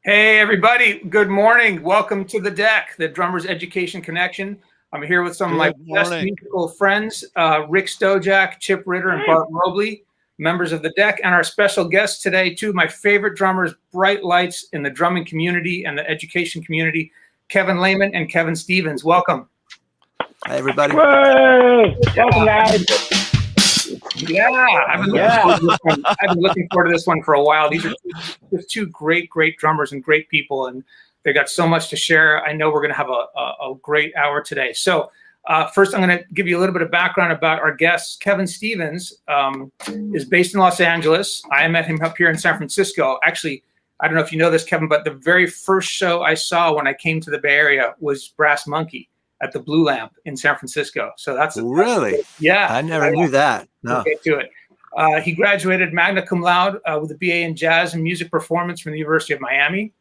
Hey, everybody. Good morning. Welcome to the deck, the Drummers Education Connection. I'm here with some of my best musical friends, Rick Stojak, Chip Ritter, and Bart Mobley, members of the deck, and our special guests today, two of my favorite drummers, bright lights in the drumming community and the education community, Kevin Lehman and Kevin Stevens. Welcome. Hi, everybody. Whoa! Welcome, guys. Yeah, I've been looking forward to this one for a while. These are just two great drummers and great people, and they got so much to share. I know we're going to have a great hour today. So first, I'm going to give you a little bit of background about our guests. Kevin Stevens is based in Los Angeles. I met him up here in San Francisco. Actually, I don't know if you know this, Kevin, but the very first show I saw when I came to the Bay Area was Brass Monkey at the Blue Lamp in San Francisco. So that's really, yeah. I never knew that. No, we'll get to it. He graduated magna cum laude with a BA in jazz and music performance from the University of Miami.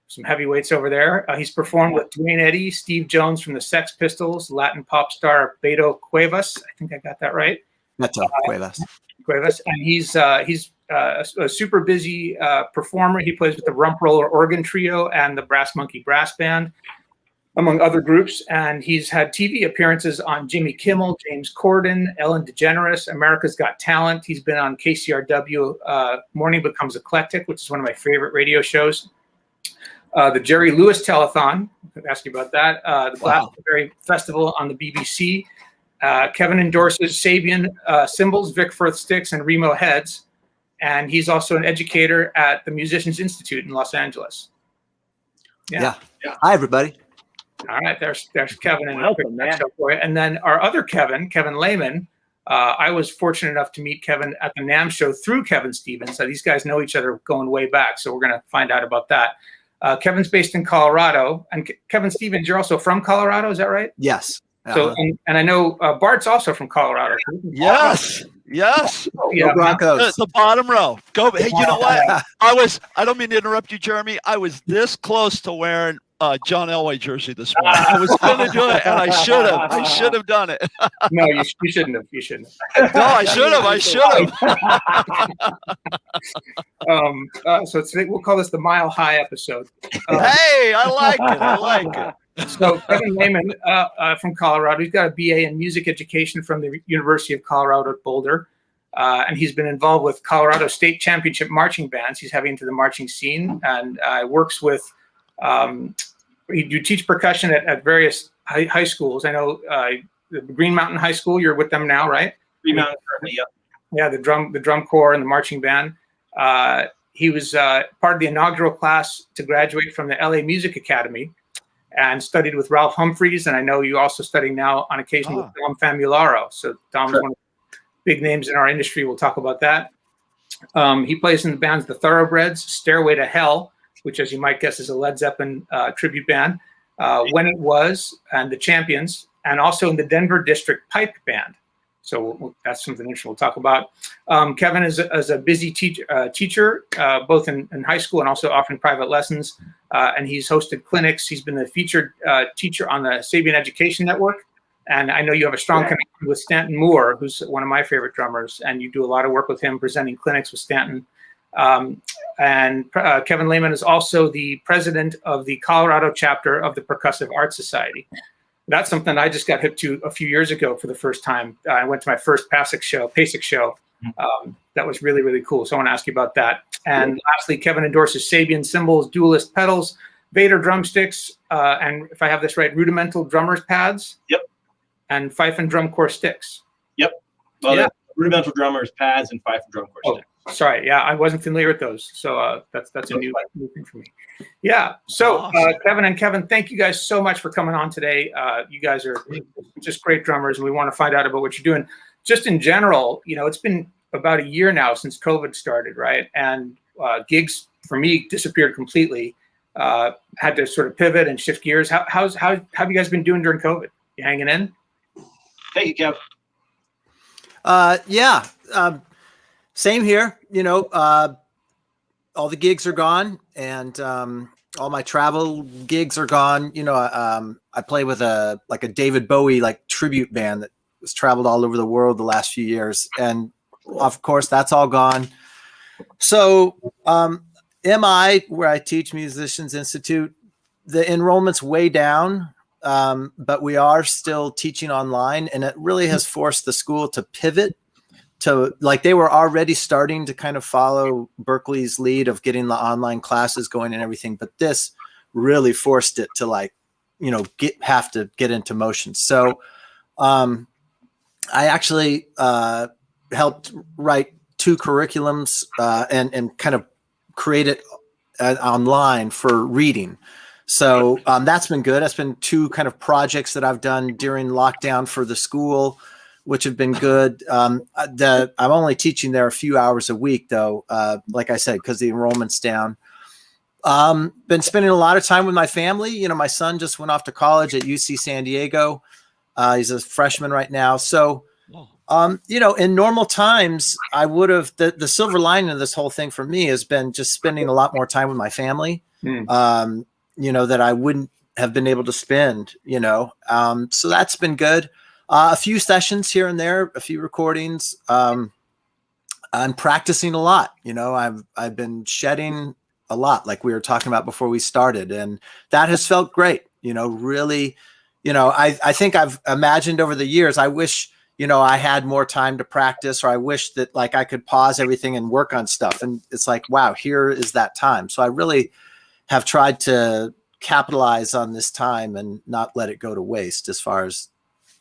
Some heavyweights over there. He's performed with Duane Eddy, Steve Jones from the Sex Pistols, Latin pop star Beto Cuevas. I think I got that right. Beto Cuevas. And he's a super busy performer. He plays with the Rumproller organ trio and the Brass Monkey brass band, among other groups, and he's had TV appearances on Jimmy Kimmel, James Corden, Ellen DeGeneres, America's Got Talent. He's been on KCRW, Morning Becomes Eclectic, which is one of my favorite radio shows. The Jerry Lewis Telethon, I'll ask you about that. The Glastonbury Festival on the BBC. Kevin endorses Sabian cymbals, Vic Firth sticks, and Remo heads. And he's also an educator at the Musicians Institute in Los Angeles. Yeah. Hi, everybody. All right, there's Kevin and a quick show for you. And then our other Kevin Lehman. I was fortunate enough to meet Kevin at the NAMM show through Kevin Stevens. So these guys know each other going way back. So we're going to find out about that. Kevin's based in Colorado, and Kevin Stevens, you're also from Colorado, is that right? Yes. So and I know Bart's also from Colorado. Yes. Oh, yeah, Broncos. The bottom row. Go. Hey, you know what? I don't mean to interrupt you, Jeremy. I was this close to wearing John Elway jersey this morning. I was going to do it, and I should have. I should have done it. No, you shouldn't have. You shouldn't have. No, I should have. I should have. So today we'll call this the Mile High episode. Hey, I like it. I like it. So Kevin Lehman from Colorado, he's got a BA in music education from the University of Colorado at Boulder. And he's been involved with Colorado State Championship marching bands. He's heavy into the marching scene and works with, you teach percussion at various high schools. I know the Green Mountain High School, you're with them now, right? Green Mountain, currently, yep. Yeah, the drum corps and the marching band. He was part of the inaugural class to graduate from the LA Music Academy and studied with Ralph Humphreys. And I know you also study now on occasion with Dom Famularo. So Dom's one of the big names in our industry. We'll talk about that. He plays in the bands The Thoroughbreds, Stairway to Hell, which, as you might guess, is a Led Zeppelin tribute band, When It Was, and The Champions, and also in the Denver District Pipe Band. So that's something interesting we'll talk about. Kevin is a busy teacher, both in high school and also offering private lessons. And he's hosted clinics. He's been the featured teacher on the Sabian Education Network. And I know you have a strong connection with Stanton Moore, who's one of my favorite drummers. And you do a lot of work with him, presenting clinics with Stanton. And Kevin Lehman is also the president of the Colorado chapter of the Percussive Art Society. That's something I just got hip to a few years ago for the first time. I went to my first PASIC show. That was really, really cool. So I want to ask you about that. And lastly, Kevin endorses Sabian cymbals, Duelist pedals, Vader drumsticks, and if I have this right, rudimental drummers pads. Yep. And fife and drum corps sticks. Yep. Well, rudimental drummers pads and fife and drum corps sticks. Sorry, yeah, I wasn't familiar with those, so that's a new thing for me. Yeah, so awesome. Kevin and Kevin, thank you guys so much for coming on today. You guys are just great drummers, and we want to find out about what you're doing. Just in general, you know, it's been about a year now since COVID started, right? And gigs for me disappeared completely. Had to sort of pivot and shift gears. How have you guys been doing during COVID? You hanging in? Thank you, Kev. Same here. You know, all the gigs are gone, and all my travel gigs are gone. You know, I play with a David Bowie tribute band that has traveled all over the world the last few years, and of course that's all gone. So MI, where I teach, Musicians Institute, the enrollment's way down, but we are still teaching online, and it really has forced the school to pivot to, like, they were already starting to kind of follow Berkeley's lead of getting the online classes going and everything, but this really forced it to, like, you know, have to get into motion. So I actually helped write 2 curriculums and kind of create it online for reading. So that's been good. That's been 2 kind of projects that I've done during lockdown for the school, which have been good. I'm only teaching there a few hours a week, though, like I said, because the enrollment's down. Been spending a lot of time with my family. You know, my son just went off to college at UC San Diego. He's a freshman right now. So, you know, in normal times, I would have, the silver lining of this whole thing for me has been just spending a lot more time with my family. You know, that I wouldn't have been able to spend, you know. So that's been good. A few sessions here and there, a few recordings. I'm practicing a lot. You know, I've been shedding a lot, like we were talking about before we started, and that has felt great. You know, really, you know, I think I've imagined over the years, I wish, you know, I had more time to practice, or I wish that, like, I could pause everything and work on stuff. And it's like, wow, here is that time. So I really have tried to capitalize on this time and not let it go to waste as far as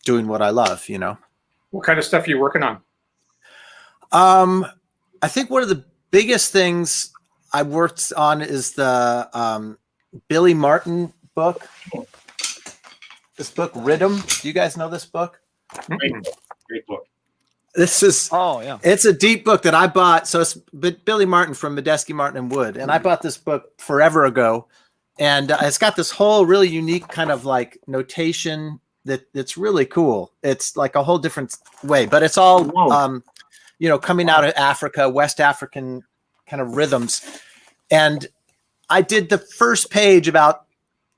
doing what I love, you know. What kind of stuff are you working on? I think one of the biggest things I worked on is the Billy Martin book. This book, Rhythm. Do you guys know this book? Great book. This is, it's a deep book that I bought. So it's Billy Martin from Medeski, Martin and Wood. And I bought this book forever ago. And it's got this whole really unique kind of like notation that's really cool. It's like a whole different way, but it's all, you know, coming out of Africa, West African kind of rhythms. And I did the first page about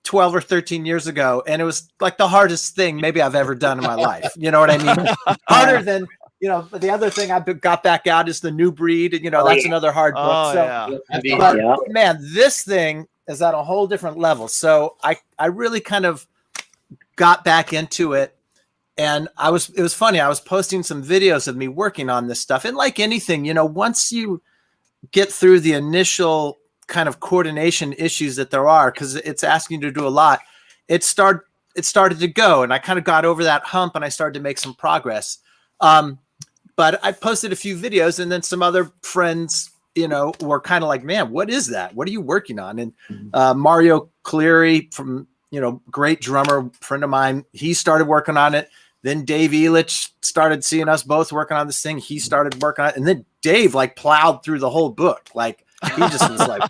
12 or 13 years ago. And it was like the hardest thing maybe I've ever done in my life. You know what I mean? Harder than, you know, the other thing I got back out is the New Breed. You know, that's another hard book. But man, this thing is at a whole different level. So I really kind of got back into it. And it was funny. I was posting some videos of me working on this stuff. And like anything, you know, once you get through the initial kind of coordination issues that there are, because it's asking you to do a lot, it started to go. And I kind of got over that hump and I started to make some progress. But I posted a few videos, and then some other friends, you know, were kind of like, man, what is that? What are you working on? And Mario Cleary, from, you know, great drummer, friend of mine, he started working on it. Then Dave Elich started seeing us both working on this thing. He started working on it. And then Dave like plowed through the whole book. Like he just was like,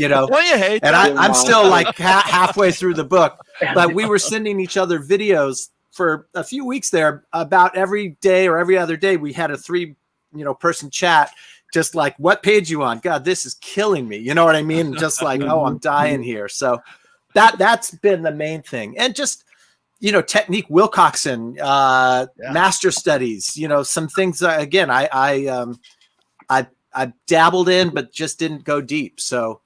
you know, well, you hate and that. I'm still like halfway through the book, but we were sending each other videos for a few weeks there. About every day or every other day, we had a 3, you know, person chat, just like, what page you on? God, this is killing me. You know what I mean? Just like, oh, I'm dying here. So that's been the main thing. And just, you know, technique, Wilcoxon, master studies, you know, some things, again, I dabbled in, but just didn't go deep. So,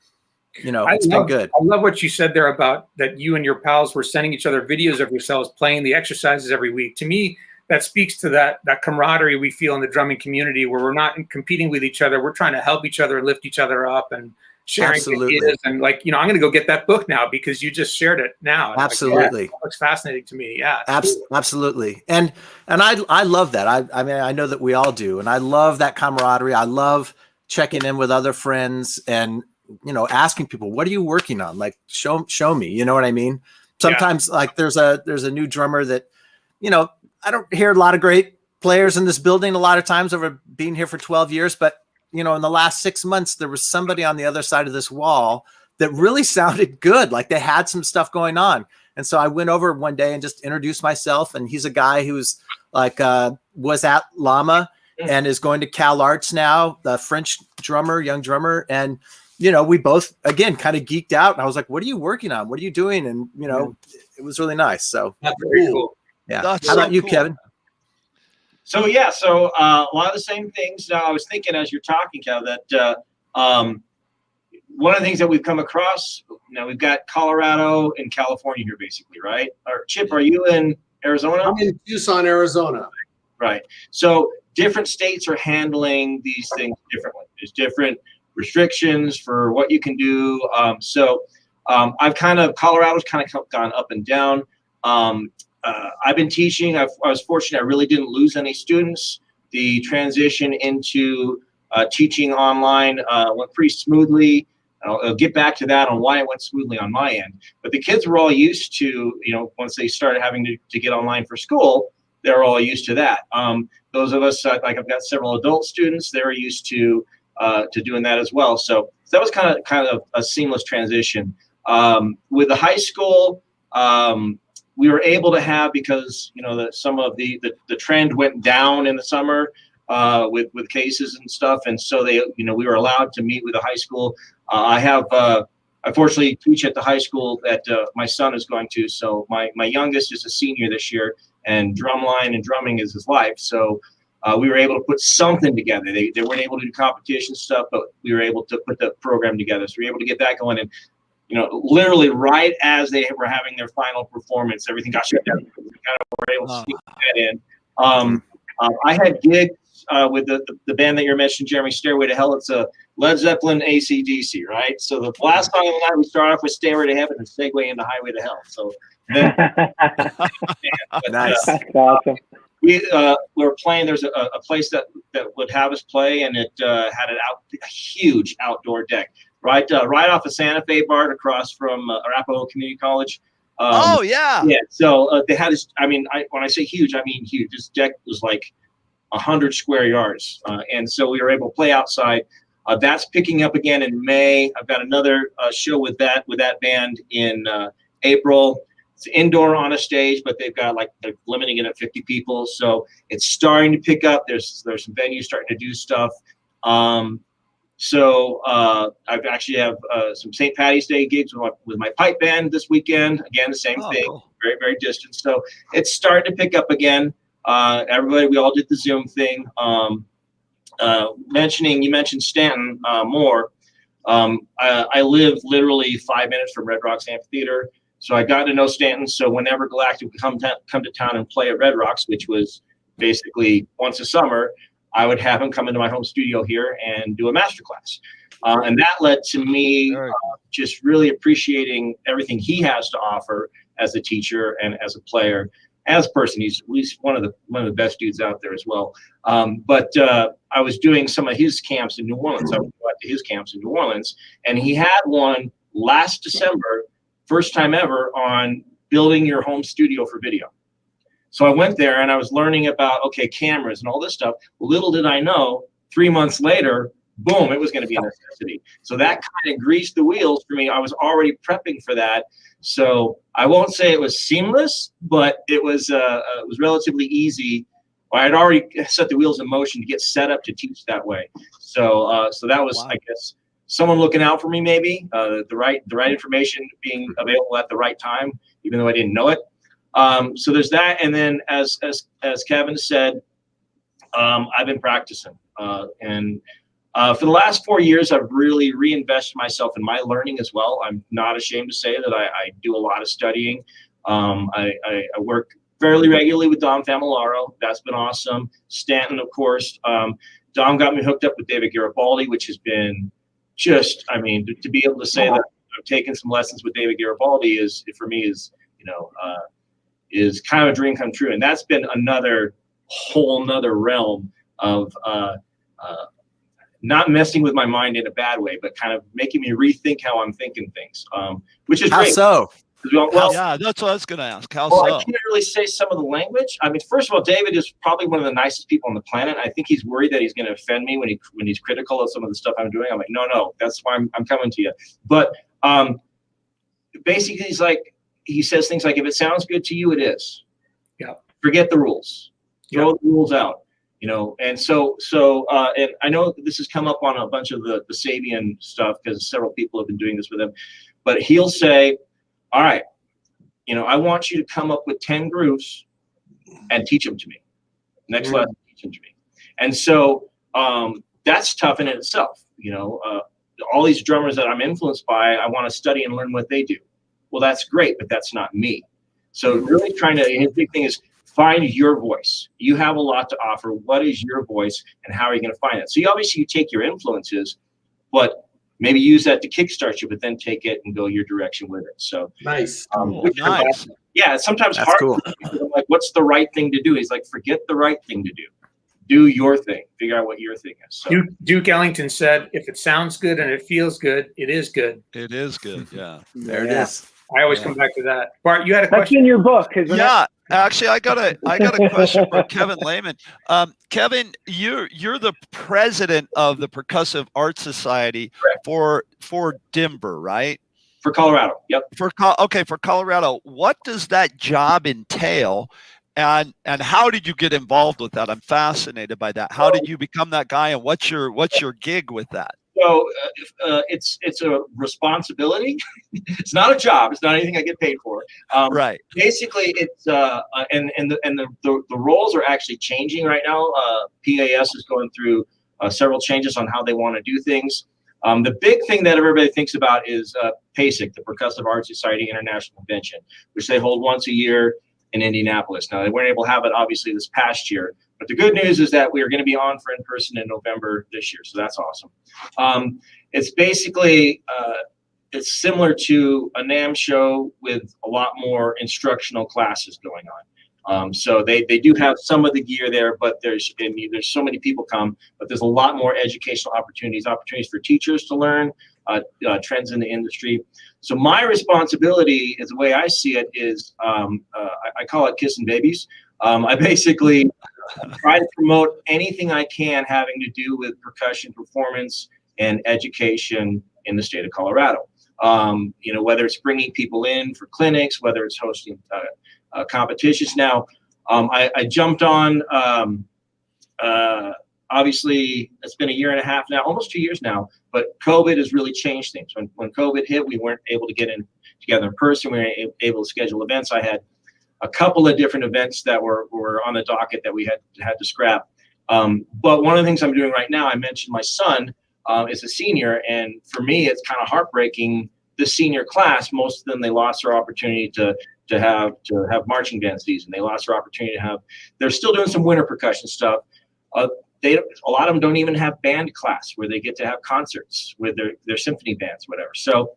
you know, it's been good. I love what you said there about that you and your pals were sending each other videos of yourselves playing the exercises every week. To me, that speaks to that camaraderie we feel in the drumming community, where we're not competing with each other. We're trying to help each other and lift each other up and sharing ideas. And like, you know, I'm going to go get that book now because you just shared it now. And absolutely. Like, that looks fascinating to me. Yeah. Absolutely. And I love that. I mean, I know that we all do. And I love that camaraderie. I love checking in with other friends and, you know, asking people, what are you working on? Like, show me, you know what I mean? Sometimes like there's a new drummer that, you know, I don't hear a lot of great players in this building a lot of times over being here for 12 years, but you know, in the last 6 months, there was somebody on the other side of this wall that really sounded good. Like they had some stuff going on. And so I went over one day and just introduced myself. And he's a guy who's like, was at Llama and is going to Cal Arts now, the French drummer, young drummer. And, you know, we both, again, kind of geeked out. And I was like, what are you working on? What are you doing? And, you know, it was really nice. So that's very cool. Yeah. How about you, Kevin? So yeah, a lot of the same things. Now I was thinking as you're talking, Kev, that one of the things that we've come across, we've got Colorado and California here, basically, right? Or Chip, are you in Arizona? I'm in Tucson, Arizona. Right. So different states are handling these things differently. There's different restrictions for what you can do. Colorado's kind of gone up and down. I've been teaching. I was fortunate. I really didn't lose any students. The transition into teaching online went pretty smoothly. I'll get back to that on why it went smoothly on my end. But the kids were all used to, once they started having to get online for school, they're all used to that. Those of us, like I've got several adult students, they're used to doing that as well. So that was kind of a seamless transition. With the high school, we were able to have, because some of the trend went down in the summer with cases and stuff, and so we were allowed to meet with the high school. I fortunately teach at the high school that my son is going to. So my youngest is a senior this year, and drumline and drumming is his life. So we were able to put something together. They weren't able to do competition stuff, but we were able to put the program together. So we were able to get that going. And literally right as they were having their final performance, everything got shut down. We kind of were able to sneak that in. I had gigs with the band that you're mentioning, Jeremy, Stairway to Hell. It's a Led Zeppelin, AC/DC, right? So the last song of the night, we start off with Stairway to Heaven and segue into Highway to Hell. So then, Nice. That's awesome. we were playing. There's a place that would have us play, and it had a huge outdoor deck right off of Santa Fe BART across from Arapahoe Community College. Oh yeah. Yeah. So they had this. I mean, when I say huge, I mean huge. This deck was like 100 square yards, and so we were able to play outside. That's picking up again in May. I've got another show with that band in April. It's indoor on a stage, but they're limiting it at 50 people. So it's starting to pick up. There's some venues starting to do stuff. So I've actually have some St. Patty's Day gigs with my pipe band this weekend. Again, the same thing, cool. very, very distant. So it's starting to pick up again. Everybody, we all did the Zoom thing. You mentioned Stanton more. I live literally 5 minutes from Red Rocks Amphitheater. So I got to know Stanton. So whenever Galactic would come to town and play at Red Rocks, which was basically once a summer, I would have him come into my home studio here and do a masterclass. And that led to me just really appreciating everything he has to offer as a teacher and as a player, as a person. He's at least one of the best dudes out there as well. But I was doing some of his camps in New Orleans. I would go out to his camps in New Orleans, and he had one last December, first time ever, on building your home studio for video. So I went there and I was learning about, cameras and all this stuff. Little did I know, 3 months later, boom, it was going to be a necessity. So that kind of greased the wheels for me. I was already prepping for that. So I won't say it was seamless, but it was relatively easy. I had already set the wheels in motion to get set up to teach that way. So that was, I guess, someone looking out for me, maybe the right information being available at the right time, even though I didn't know it. So there's that. And then as Kevin said, I've been practicing, and for the last 4 years, I've really reinvested myself in my learning as well. I'm not ashamed to say that I do a lot of studying. I work fairly regularly with Dom Familaro. That's been awesome. Stanton, of course. Dom got me hooked up with David Garibaldi, which has been just, to be able to say that I've taken some lessons with David Garibaldi is kind of a dream come true. And that's been another whole nother realm of not messing with my mind in a bad way, but kind of making me rethink how I'm thinking things, which is How great. so? Well, yeah, that's what I was going to ask. How well, so? I can't really say some of the language. First of all, David is probably one of the nicest people on the planet. I think he's worried that he's going to offend me when he's critical of some of the stuff I'm doing. I'm like, no, that's why I'm coming to you. But basically, he says things like, if it sounds good to you, it is. Yeah. Forget the rules. Throw Yeah. the rules out. And so and I know this has come up on a bunch of the Sabian stuff because several people have been doing this with him, but he'll say, all right, I want you to come up with 10 grooves and teach them to me. Next lesson, teach them to me. And so that's tough in itself. all these drummers that I'm influenced by, I want to study and learn what they do. Well, that's great, but that's not me. So really his big thing is find your voice. You have a lot to offer. What is your voice, and how are you going to find it? So you take your influences, but maybe use that to kickstart you, but then take it and go your direction with it. So Nice. Nice. Yeah, it's sometimes That's hard. cool. I'm like, what's the right thing to do? He's like, forget the right thing to do. Do your thing. Figure out what your thing is. So. Duke Ellington said, if it sounds good and it feels good, it is good. It is good. Yeah. There it is. I always come back to that. Bart, you had a That's question? in your book, isn't it? Yeah. Actually, I got a question for Kevin Lehman. Kevin, you're the president of the Percussive Art Society for Denver, right? For Colorado. Yep. For Colorado. What does that job entail? And how did you get involved with that? I'm fascinated by that. How did you become that guy, and what's your gig with that? So it's a responsibility. It's not a job. It's not anything I get paid for. Right. Basically, it's the roles are actually changing right now. PAS is going through several changes on how they want to do things. The big thing that everybody thinks about is PASIC, the Percussive Art Society International Convention, which they hold once a year in Indianapolis. Now, they weren't able to have it obviously this past year, but the good news is that we are going to be on for in person in November this year, so that's awesome. It's basically it's similar to a NAMM show with a lot more instructional classes going on. So they do have some of the gear there, but there's so many people come, but there's a lot more educational opportunities for teachers to learn trends in the industry. So my responsibility, is the way I see it, is I call it kissing babies. I basically try to promote anything I can having to do with percussion performance and education in the state of Colorado. Whether it's bringing people in for clinics, whether it's hosting competitions. Now, I jumped on, obviously, it's been a year and a half now, almost 2 years now, but COVID has really changed things. When COVID hit, we weren't able to get together in person. We weren't able to schedule events. I had a couple of different events that were on the docket that we had to scrap. But one of the things I'm doing right now, I mentioned my son is a senior, and for me, it's kind of heartbreaking. The senior class, most of them, they lost their opportunity to have marching band season. They lost their opportunity to have. They're still doing some winter percussion stuff. A lot of them don't even have band class where they get to have concerts with their symphony bands, whatever. So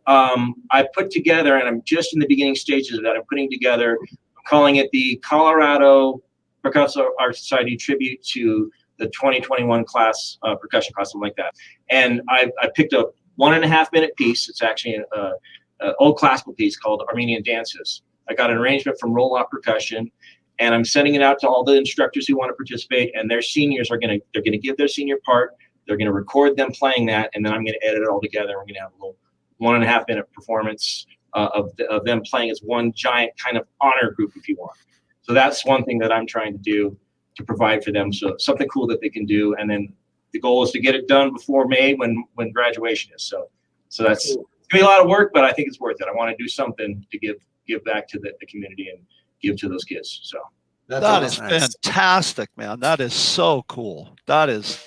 I put together, and I'm just in the beginning stages of that. I'm putting together, I'm calling it the Colorado Percussive Art Society tribute to the 2021 class, percussion class, something like that. And I picked a 1.5 minute piece. It's actually an old classical piece called Armenian Dances. I got an arrangement from Roll Off Percussion, and I'm sending it out to all the instructors who want to participate, and their seniors they're going to give their senior part. They're going to record them playing that, and then I'm going to edit it all together. We're going to have a little 1.5 minute performance of them playing as one giant kind of honor group, if you want. So that's one thing that I'm trying to do to provide for them. So something cool that they can do, and then the goal is to get it done before May when graduation is. So that's it's gonna be a lot of work, but I think it's worth it. I want to do something to give back to the community and give to those kids. So that is fantastic, man. That is so cool. That is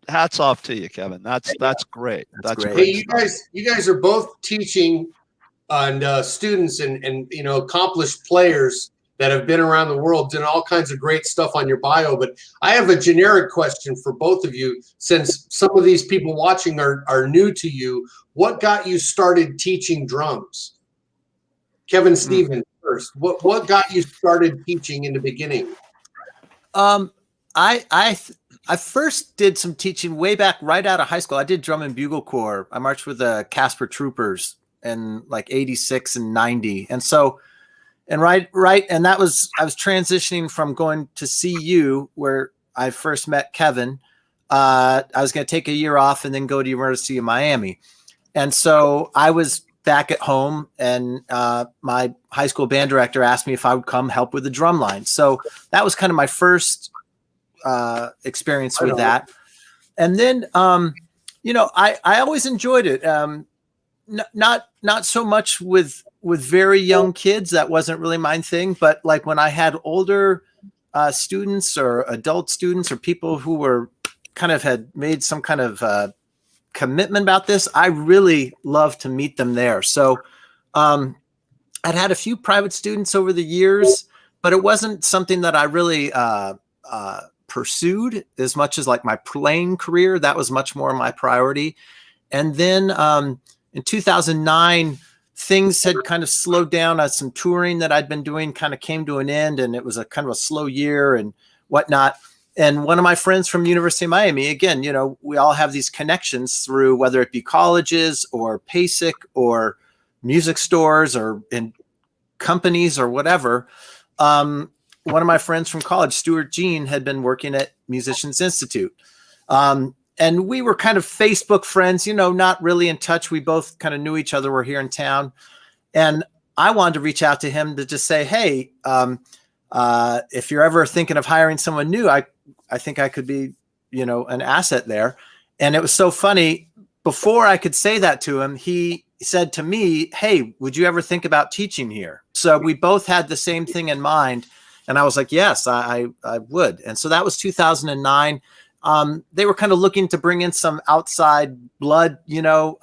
hats off to you, Kevin. That's great. That's great. Hey, you guys are both teaching and students and accomplished players that have been around the world, doing all kinds of great stuff on your bio. But I have a generic question for both of you, since some of these people watching are new to you. What got you started teaching drums? Kevin Stevens first. What got you started teaching in the beginning? I first did some teaching way back right out of high school. I did drum and bugle corps. I marched with the Casper Troopers in like 86 and 90. And so, and right. And I was transitioning from going to CU, where I first met Kevin. I was going to take a year off and then go to University of Miami. And so I was back at home, and my high school band director asked me if I would come help with the drum line. So that was kind of my first experience with that. And then, I always enjoyed it. Not so much with very young kids. That wasn't really my thing. But like when I had older students or adult students or people who were kind of had made some kind of commitment about this, I really love to meet them there. So I'd had a few private students over the years, but it wasn't something that I really pursued as much as like my playing career. That was much more my priority. And then in 2009, things had kind of slowed down as some touring that I'd been doing kind of came to an end, and it was a kind of a slow year and whatnot. And one of my friends from University of Miami, again, you know, we all have these connections through whether it be colleges or PASIC or music stores or in companies or whatever. One of my friends from college, Stuart Jean, had been working at Musicians Institute. And we were kind of Facebook friends, you know, not really in touch. We both kind of knew each other. We're here in town. And I wanted to reach out to him to just say, hey, if you're ever thinking of hiring someone new, I think I could be, you know, an asset there. And it was so funny. Before I could say that to him, he said to me, hey, would you ever think about teaching here? So we both had the same thing in mind. And I was like, yes, I would. And so that was 2009. They were kind of looking to bring in some outside blood, you know,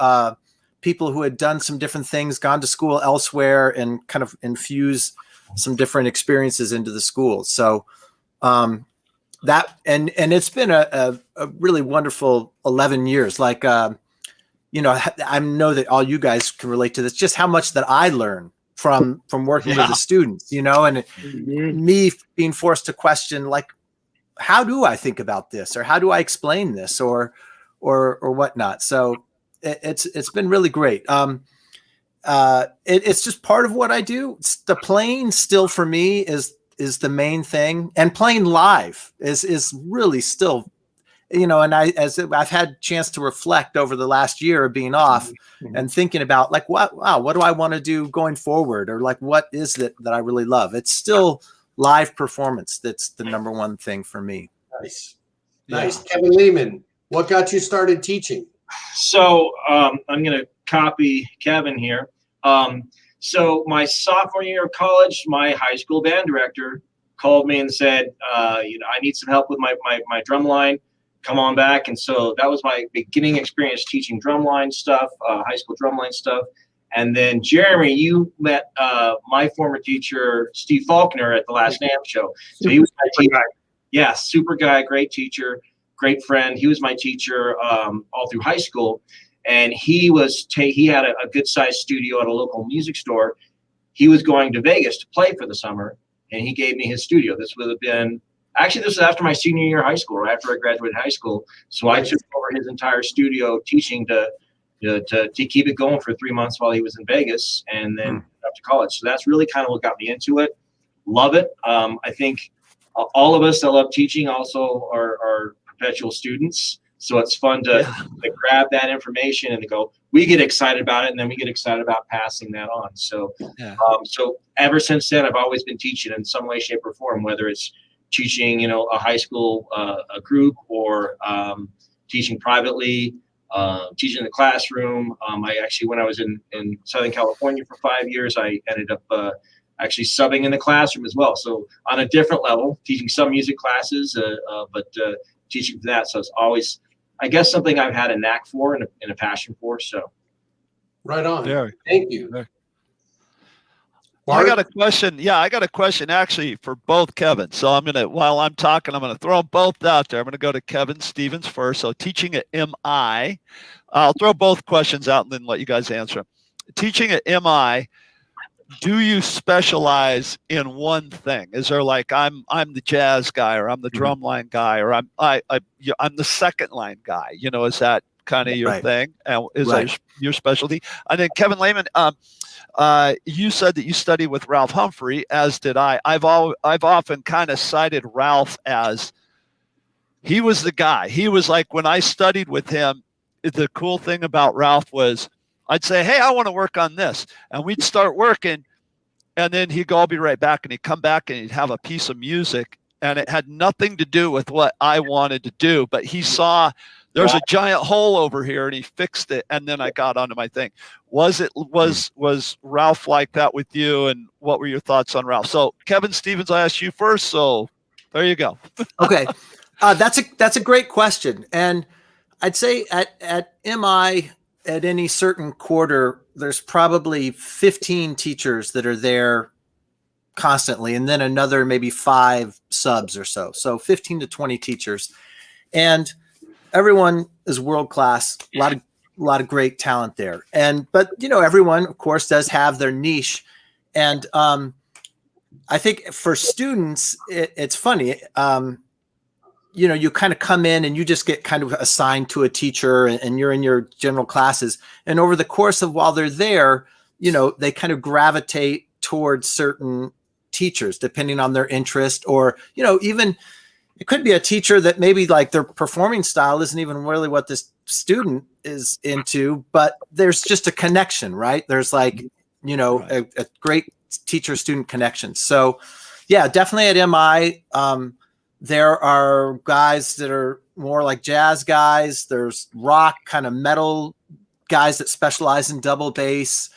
people who had done some different things, gone to school elsewhere, and kind of infuse some different experiences into the school. So that, and it's been a really wonderful 11 years. Like, you know, I know that all you guys can relate to this, just how much that I learn from working with the students, you know, and me being forced to question, like, how do I think about this, or how do I explain this, or whatnot. So it's been really great. It's just part of what I do. The playing still for me is the main thing, and playing live is really still, you know, and I've had a chance to reflect over the last year of being off and thinking about like, what do I want to do going forward? Or like, what is it that I really love? It's still live performance. That's the number one thing for me. Nice. Nice. Kevin Lehman, what got you started teaching? So I'm going to copy Kevin here. So my sophomore year of college, my high school band director called me and said, you know, I need some help with my drum line. Come on back. And so that was my beginning experience teaching drumline stuff, high school drumline stuff. And then Jeremy, you met my former teacher, Steve Faulkner, at the last NAMM show. So he was my teacher. Yeah, super guy, great teacher, great friend. He was my teacher all through high school. And he had a good sized studio at a local music store. He was going to Vegas to play for the summer, and he gave me his studio. This would have been, actually, this was after my senior year of high school, right after I graduated high school. So I took over his entire studio teaching to keep it going for 3 months while he was in Vegas, and then up to college. So that's really kind of what got me into it. Love it. I think all of us that love teaching also are perpetual students. So it's fun to grab that information and to go, we get excited about it, and then we get excited about passing that on. So, so ever since then, I've always been teaching in some way, shape, or form, whether it's teaching, you know, a high school a group, or teaching privately, teaching in the classroom. I actually, when I was in Southern California for 5 years, I ended up actually subbing in the classroom as well. So on a different level, teaching some music classes, but teaching for that. So it's always, I guess, something I've had a knack for and a passion for. So, right on. Very Thank you. I got a question. Yeah, I got a question actually for both Kevin. So while I'm talking, I'm gonna throw them both out there. I'm gonna go to Kevin Stevens first. So teaching at MI, I'll throw both questions out and then let you guys answer them. Teaching at MI, do you specialize in one thing? Is there like I'm the jazz guy, or I'm the drum line guy, or I'm the second line guy? You know, is that kind of your thing? Is that your specialty? And then Kevin Lehman, you said that you studied with Ralph Humphrey, as did I. I've often kind of cited Ralph as he was the guy. He was like, when I studied with him, the cool thing about Ralph was I'd say, hey, I want to work on this. And we'd start working, and then he'd go, I'll be right back. And he'd come back and he'd have a piece of music, and it had nothing to do with what I wanted to do. But he saw there's a giant hole over here, and he fixed it. And then I got onto my thing. Was Ralph like that with you? And what were your thoughts on Ralph? So Kevin Stevens, I asked you first. So there you go. Okay. That's a great question. And I'd say at MI at any certain quarter, there's probably 15 teachers that are there constantly, and then another maybe 5 subs or so. So 15 to 20 teachers, and everyone is world class. A lot of great talent there. But everyone, of course, does have their niche, and I think for students, it's funny. You kind of come in and you just get kind of assigned to a teacher, and you're in your general classes. And over the course of while they're there, they kind of gravitate towards certain teachers depending on their interest, or, even it could be a teacher that maybe like their performing style isn't even really what this student is into, but there's just a connection, right? There's like, a great teacher student connection. So yeah, definitely at MI, there are guys that are more like jazz guys. There's rock, kind of metal guys that specialize in double bass,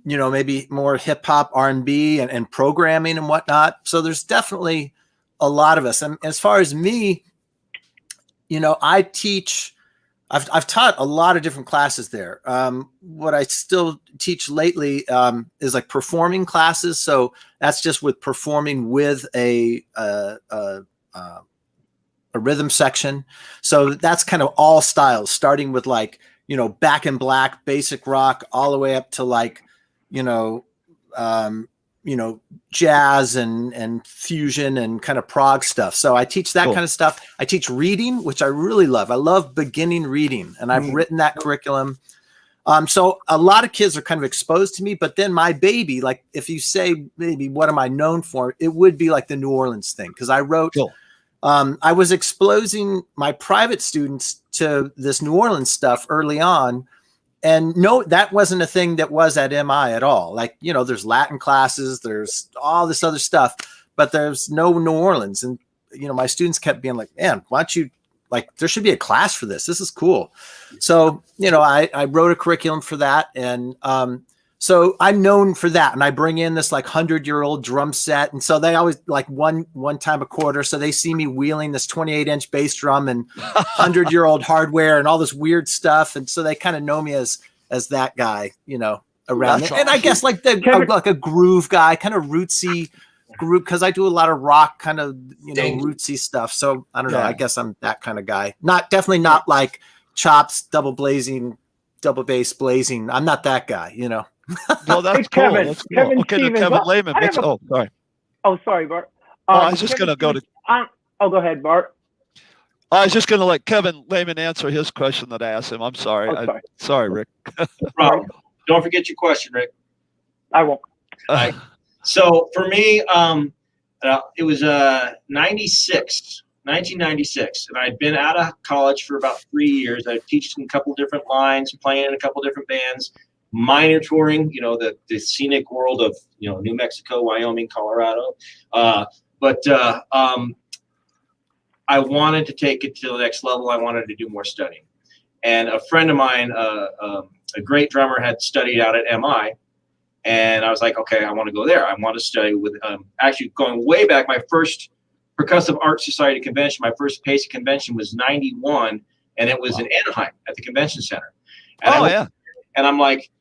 maybe more hip hop, R&B and programming and whatnot. So there's definitely a lot of us. And as far as me, I teach, I've taught a lot of different classes there. What I still teach lately is like performing classes. So that's just with performing with a rhythm section. So that's kind of all styles, starting with like, Back in Black, basic rock, all the way up to like, jazz and fusion and kind of prog stuff. So I teach that kind of stuff. I teach reading, which I really love. I love beginning reading, and I've written that curriculum. So a lot of kids are kind of exposed to me, but then my baby, like if you say maybe what am I known for, it would be like the New Orleans thing. Cause I wrote, I was exposing my private students to this New Orleans stuff early on. And no, that wasn't a thing that was at MI at all. Like, there's Latin classes, there's all this other stuff, but there's no New Orleans. And, my students kept being like, man, why don't you, like, there should be a class for this. This is cool. So, I wrote a curriculum for that. And so I'm known for that. And I bring in this like 100-year-old drum set. And so they always like one time a quarter. So they see me wheeling this 28-inch bass drum and 100-year-old hardware and all this weird stuff. And so they kind of know me as that guy, around it. And I guess like like a groove guy, kind of rootsy group, because I do a lot of rock kind of, rootsy stuff. So I don't know. I guess I'm that kind of guy. Definitely not like chops, double bass blazing. I'm not that guy, No, that's Hey, cool. Kevin, That's cool. Kevin Okay, Stevens, Kevin Lehman. Sorry. Oh, sorry, Bart. I was just going to go to. Go ahead, Bart. I was just going to let Kevin Lehman answer his question that I asked him. I'm sorry. Oh, sorry, Rick. No problem. Don't forget your question, Rick. I won't. So for me, it was 1996, and I'd been out of college for about 3 years. I teached in a couple different lines, playing in a couple different bands, minor touring, the scenic world of, New Mexico, Wyoming, Colorado. But I wanted to take it to the next level. I wanted to do more studying. And a friend of mine, a great drummer, had studied out at MI. And I was like, okay, I want to go there. I want to study with, actually going way back, my first Percussive Art Society convention, my first PACE convention was 91, and it was in Anaheim at the convention center. And and I'm like,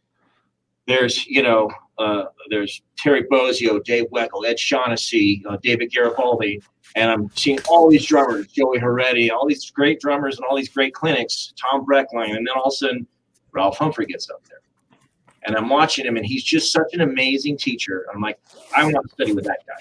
there's Terry Bozzio, Dave Weckl, Ed Shaughnessy, David Garibaldi, and I'm seeing all these drummers, Joey Heredia, all these great drummers and all these great clinics, Tom Breckline, and then all of a sudden, Ralph Humphrey gets up there. And I'm watching him, and he's just such an amazing teacher. I'm like, I want to study with that guy.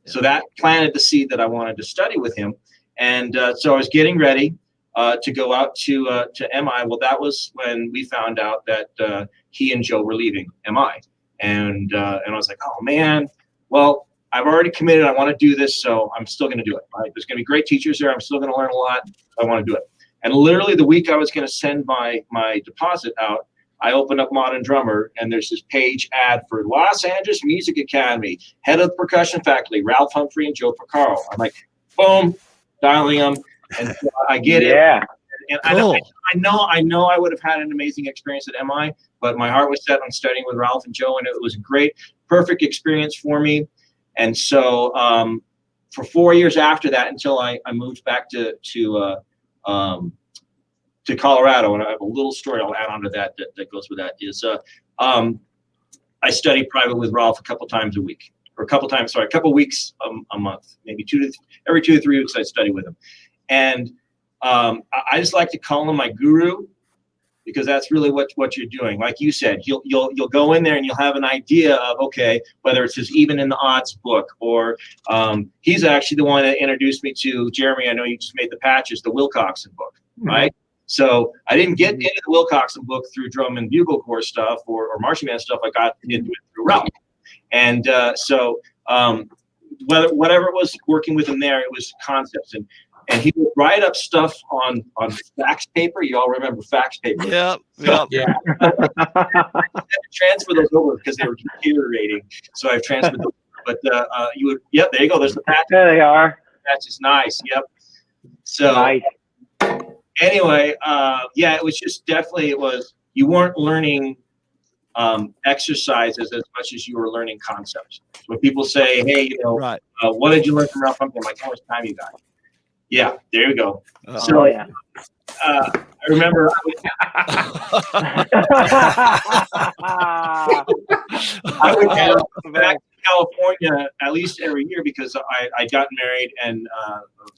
So that planted the seed that I wanted to study with him. And so I was getting ready to go out to MI. Well, that was when we found out that he and Joe were leaving MI. And I was like, oh, man, well, I've already committed. I want to do this, so I'm still going to do it. Right? There's going to be great teachers there. I'm still going to learn a lot. I want to do it. And literally the week I was going to send my deposit out, I opened up Modern Drummer, and there's this page ad for Los Angeles Music Academy, head of the percussion faculty, Ralph Humphrey and Joe Porcaro. I'm like, boom, dialing them, and I get it. And Cool. I know I would have had an amazing experience at MI, but my heart was set on studying with Ralph and Joe, and it was a great, perfect experience for me. And so for 4 years after that, until I moved back to to Colorado, and I have a little story I'll add on to that goes with that, is I study private with Ralph a couple times a week, or a couple weeks a month, maybe every 2 to 3 weeks I study with him. And I just like to call him my guru, because that's really what you're doing. Like you said, you'll go in there and you'll have an idea of, okay, whether it's his Even in the Odds book, or he's actually the one that introduced me to Jeremy. I know you just made the patches, the Wilcoxon book, right? So I didn't get into the Wilcoxon book through drum and bugle corps stuff or marching band stuff. I got into it through Ralph. And whatever it was working with him there, it was concepts. And he would write up stuff on fax paper. You all remember fax paper? Yeah. Yeah. I had to transfer those over because they were deteriorating. So I've transferred them. But you would, yep, there you go. There's the patch. There they are. Patch is nice. Yep. So Nice. anyway, yeah, it was just definitely, you weren't learning exercises as much as you were learning concepts. When people say, hey, Right. What did you learn from Ralph Humphrey? I'm like, how much time you got? Yeah, there you go. Oh, yeah. I remember I would go back to California at least every year, because I'd gotten married, and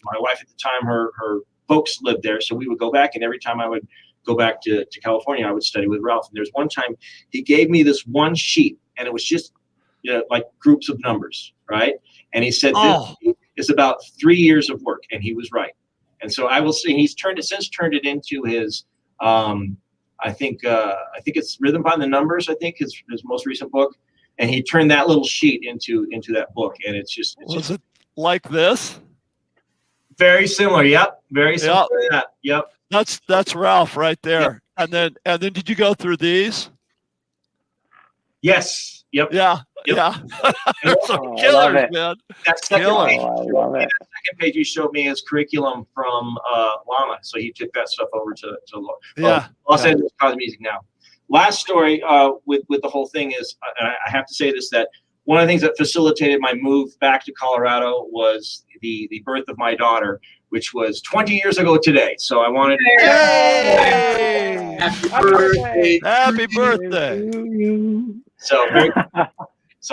my wife at the time, her folks lived there. So we would go back, and every time I would go back to California, I would study with Ralph. And there's one time he gave me this one sheet, and it was just like groups of numbers, right? And he said, this is about 3 years of work, and he was right. And so I will say he's since turned it into his, I think it's Rhythm by the Numbers, I think his most recent book. And he turned that little sheet into that book. And it's just it like this? Very similar. Yep. Very similar to that. Yep. That's Ralph right there. Yep. And then did you go through these? Yes. Yep. Yeah. Yep. Yeah. Oh, Killers, man. That second Killer. page, Oh, I love it. that second page you showed me is curriculum from Llama. So he took that stuff over to Los Angeles Cause Music now. Last story with the whole thing is, I have to say this, that one of the things that facilitated my move back to Colorado was the birth of my daughter, which was 20 years ago today. So I wanted to Yay! Happy birthday. So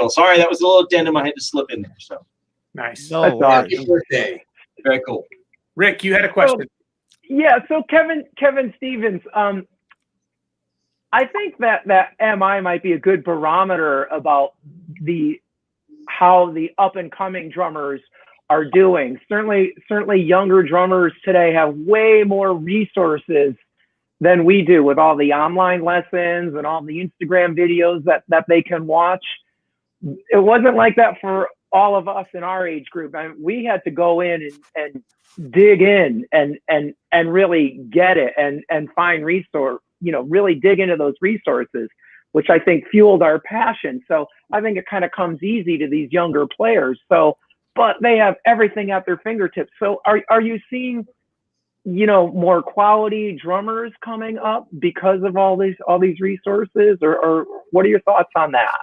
sorry, that was a little addendum I had to slip in there. So Nice. No That's worries. awesome. Happy birthday. very cool. Rick, you had a question. Yeah, so Kevin Stevens, I think that MI might be a good barometer about how the up and coming drummers are doing. Certainly younger drummers today have way more resources than we do, with all the online lessons and all the Instagram videos that they can watch. It wasn't like that for all of us in our age group. I mean, we had to go in and dig in and really get it and find really dig into those resources, which I think fueled our passion. So I think it kind of comes easy to these younger players. So, but they have everything at their fingertips. So are you seeing, more quality drummers coming up because of all these resources, or what are your thoughts on that?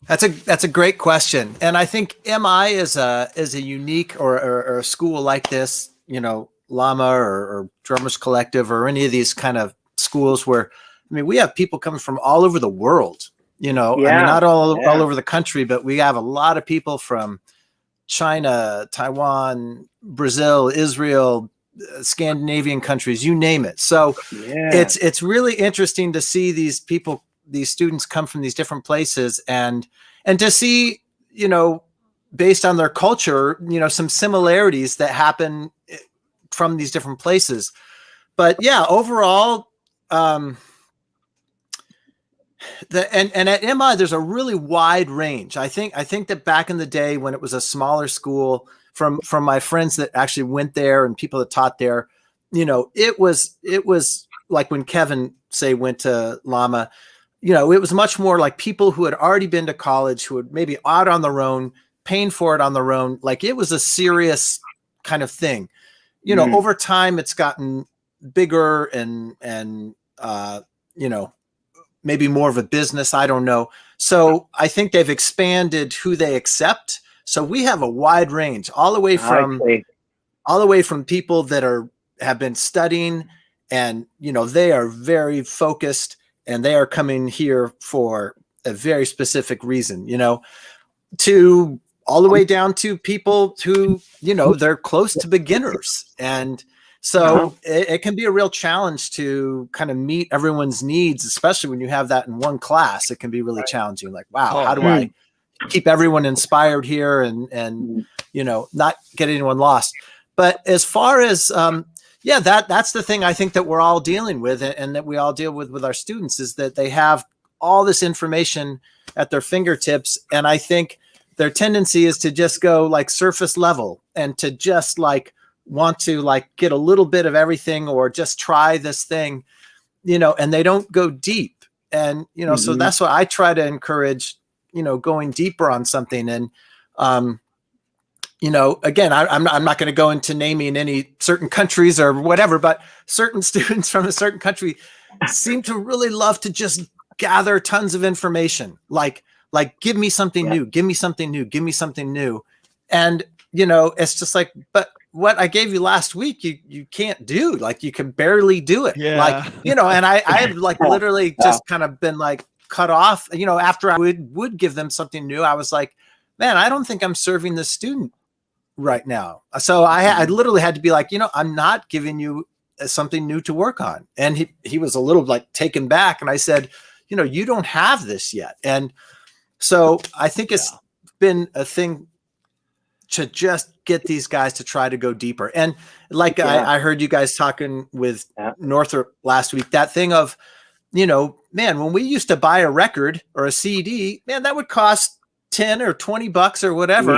That's a great question, and I think MI is a unique or a school like this, Llama or Drummers Collective or any of these kind of schools where, we have people coming from all over the world. Not all over the country, but we have a lot of people from China, Taiwan, Brazil, Israel, Scandinavian countries, you name it. So it's really interesting to see these students come from these different places and to see, based on their culture, some similarities that happen from these different places. But yeah, overall, and at MI, there's a really wide range. I think that back in the day when it was a smaller school, from my friends that actually went there and people that taught there, it was like when Kevin went to Llama, it was much more like people who had already been to college, who had maybe out on their own, paying for it on their own. Like it was a serious kind of thing. Over time it's gotten bigger and maybe more of a business. I don't know. So I think they've expanded who they accept. So we have a wide range, all the way from people that have been studying and they are very focused, and they are coming here for a very specific reason, to all the way down to people who, they're close to beginners. And so it can be a real challenge to kind of meet everyone's needs, especially when you have that in one class. It can be really challenging. Like, wow, how do I keep everyone inspired here and not get anyone lost? But as far as, that's the thing I think that we're all dealing with, and that we all deal with our students, is that they have all this information at their fingertips. And I think their tendency is to just go like surface level, and to just like want to like get a little bit of everything, or just try this thing, and they don't go deep. And, so that's what I try to encourage, going deeper on something. And, again, I'm not going to go into naming any certain countries or whatever, but certain students from a certain country seem to really love to just gather tons of information. Like give me something new, give me something new, give me something new. And, it's just like, but what I gave you last week, you can't do. Like, you can barely do it. Yeah. Like, and I have like literally just kind of been like cut off, after I would give them something new. I was like, man, I don't think I'm serving the student right now. So I literally had to be like, I'm not giving you something new to work on. And he was a little like taken back. And I said, you don't have this yet. And so I think it's been a thing to just get these guys to try to go deeper. And like I heard you guys talking with Northrop last week, that thing of, man, when we used to buy a record or a CD, man, that would cost 10 or 20 bucks or whatever.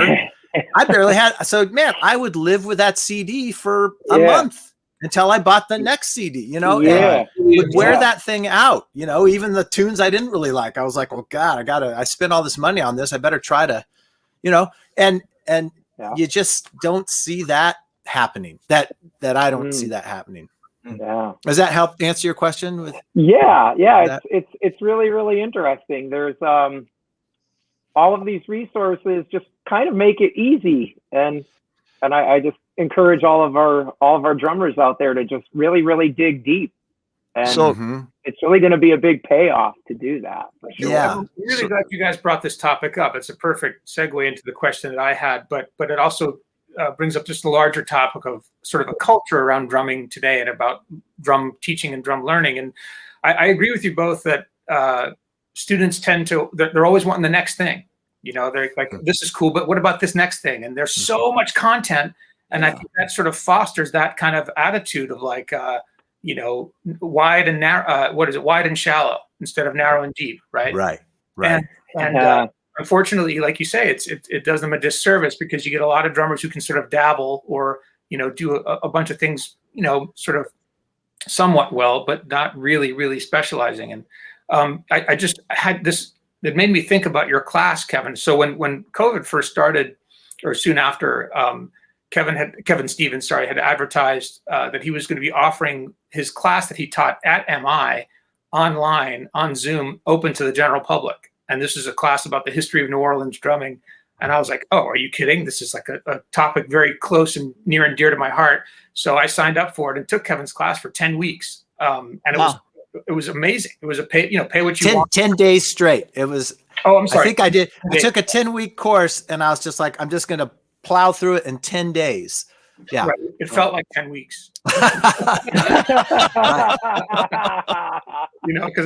I barely had. So man, I would live with that CD for a month until I bought the next CD, and would wear that thing out, even the tunes I didn't really like. I was like, oh God, I spent all this money on this. I better try to, and you just don't see that happening. That I don't see that happening. Yeah. Does that help answer your question? With it's really, really interesting. There's all of these resources just kind of make it easy, and I just encourage all of our drummers out there to just really, really dig deep. And So it's really going to be a big payoff to do that. For sure. Yeah. I'm really glad you guys brought this topic up. It's a perfect segue into the question that I had, but it also brings up just the larger topic of sort of a culture around drumming today, and about drum teaching and drum learning. And I agree with you both that students tend to, they're always wanting the next thing. They're like, this is cool, but what about this next thing? And there's so much content. And I think that sort of fosters that kind of attitude of like, wide and narrow, wide and shallow instead of narrow and deep, right? Right. And unfortunately, like you say, it does them a disservice, because you get a lot of drummers who can sort of dabble or, do a bunch of things, sort of somewhat well, but not really, really specializing. And I just had this, it made me think about your class, Kevin. So when COVID first started, or soon after, Kevin Stevens, had advertised that he was going to be offering his class that he taught at MI online on Zoom, open to the general public. And this is a class about the history of New Orleans drumming. And I was like, oh, are you kidding? This is like a topic very close and near and dear to my heart. So I signed up for it and took Kevin's class for 10 weeks. And it was amazing. It was a pay what you want. 10 days straight. It was, oh, I'm sorry. I think I did. I took a 10-week course, and I was just like, I'm just going to plow through it in 10 days. Yeah. Right. It felt like 10 weeks. Because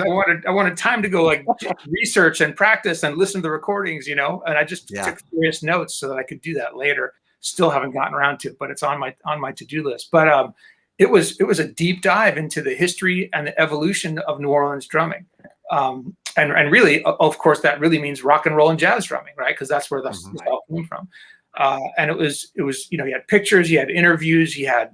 I wanted time to go like research and practice and listen to the recordings, and I just took serious notes so that I could do that later. Still haven't gotten around to it, but it's on my to-do list. But it was a deep dive into the history and the evolution of New Orleans drumming. And really, of course, that really means rock and roll and jazz drumming, right? Because that's where this all came from. And it was you had pictures, you had interviews, you had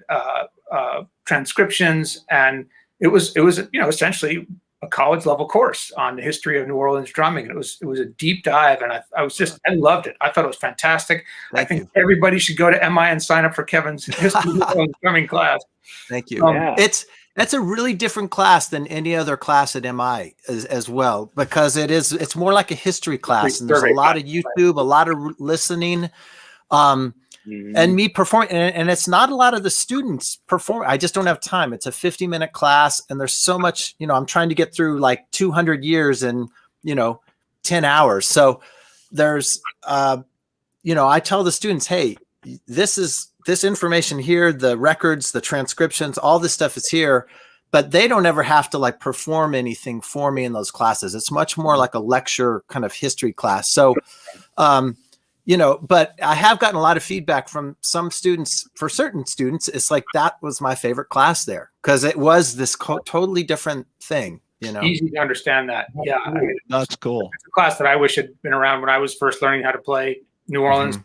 transcriptions, and it was essentially a college level course on the history of New Orleans drumming. And it was a deep dive, and I loved it. I thought it was fantastic. I think everybody should go to MI and sign up for Kevin's history of New Orleans drumming class. Thank you. That's a really different class than any other class at MI as well, because it's more like a history class, and there's a lot of YouTube, a lot of listening. and me perform. And it's not a lot of the students perform. I just don't have time. It's a 50-minute class, and there's so much, I'm trying to get through like 200 years in, 10 hours. So there's, I tell the students, hey, this information here, the records, the transcriptions, all this stuff is here, but they don't ever have to like perform anything for me in those classes. It's much more like a lecture kind of history class. So, but I have gotten a lot of feedback from some students. For certain students, it's like that was my favorite class there because it was this totally different thing. Easy to understand that. Yeah, I mean, that's cool. It's a class that I wish had been around when I was first learning how to play New Orleans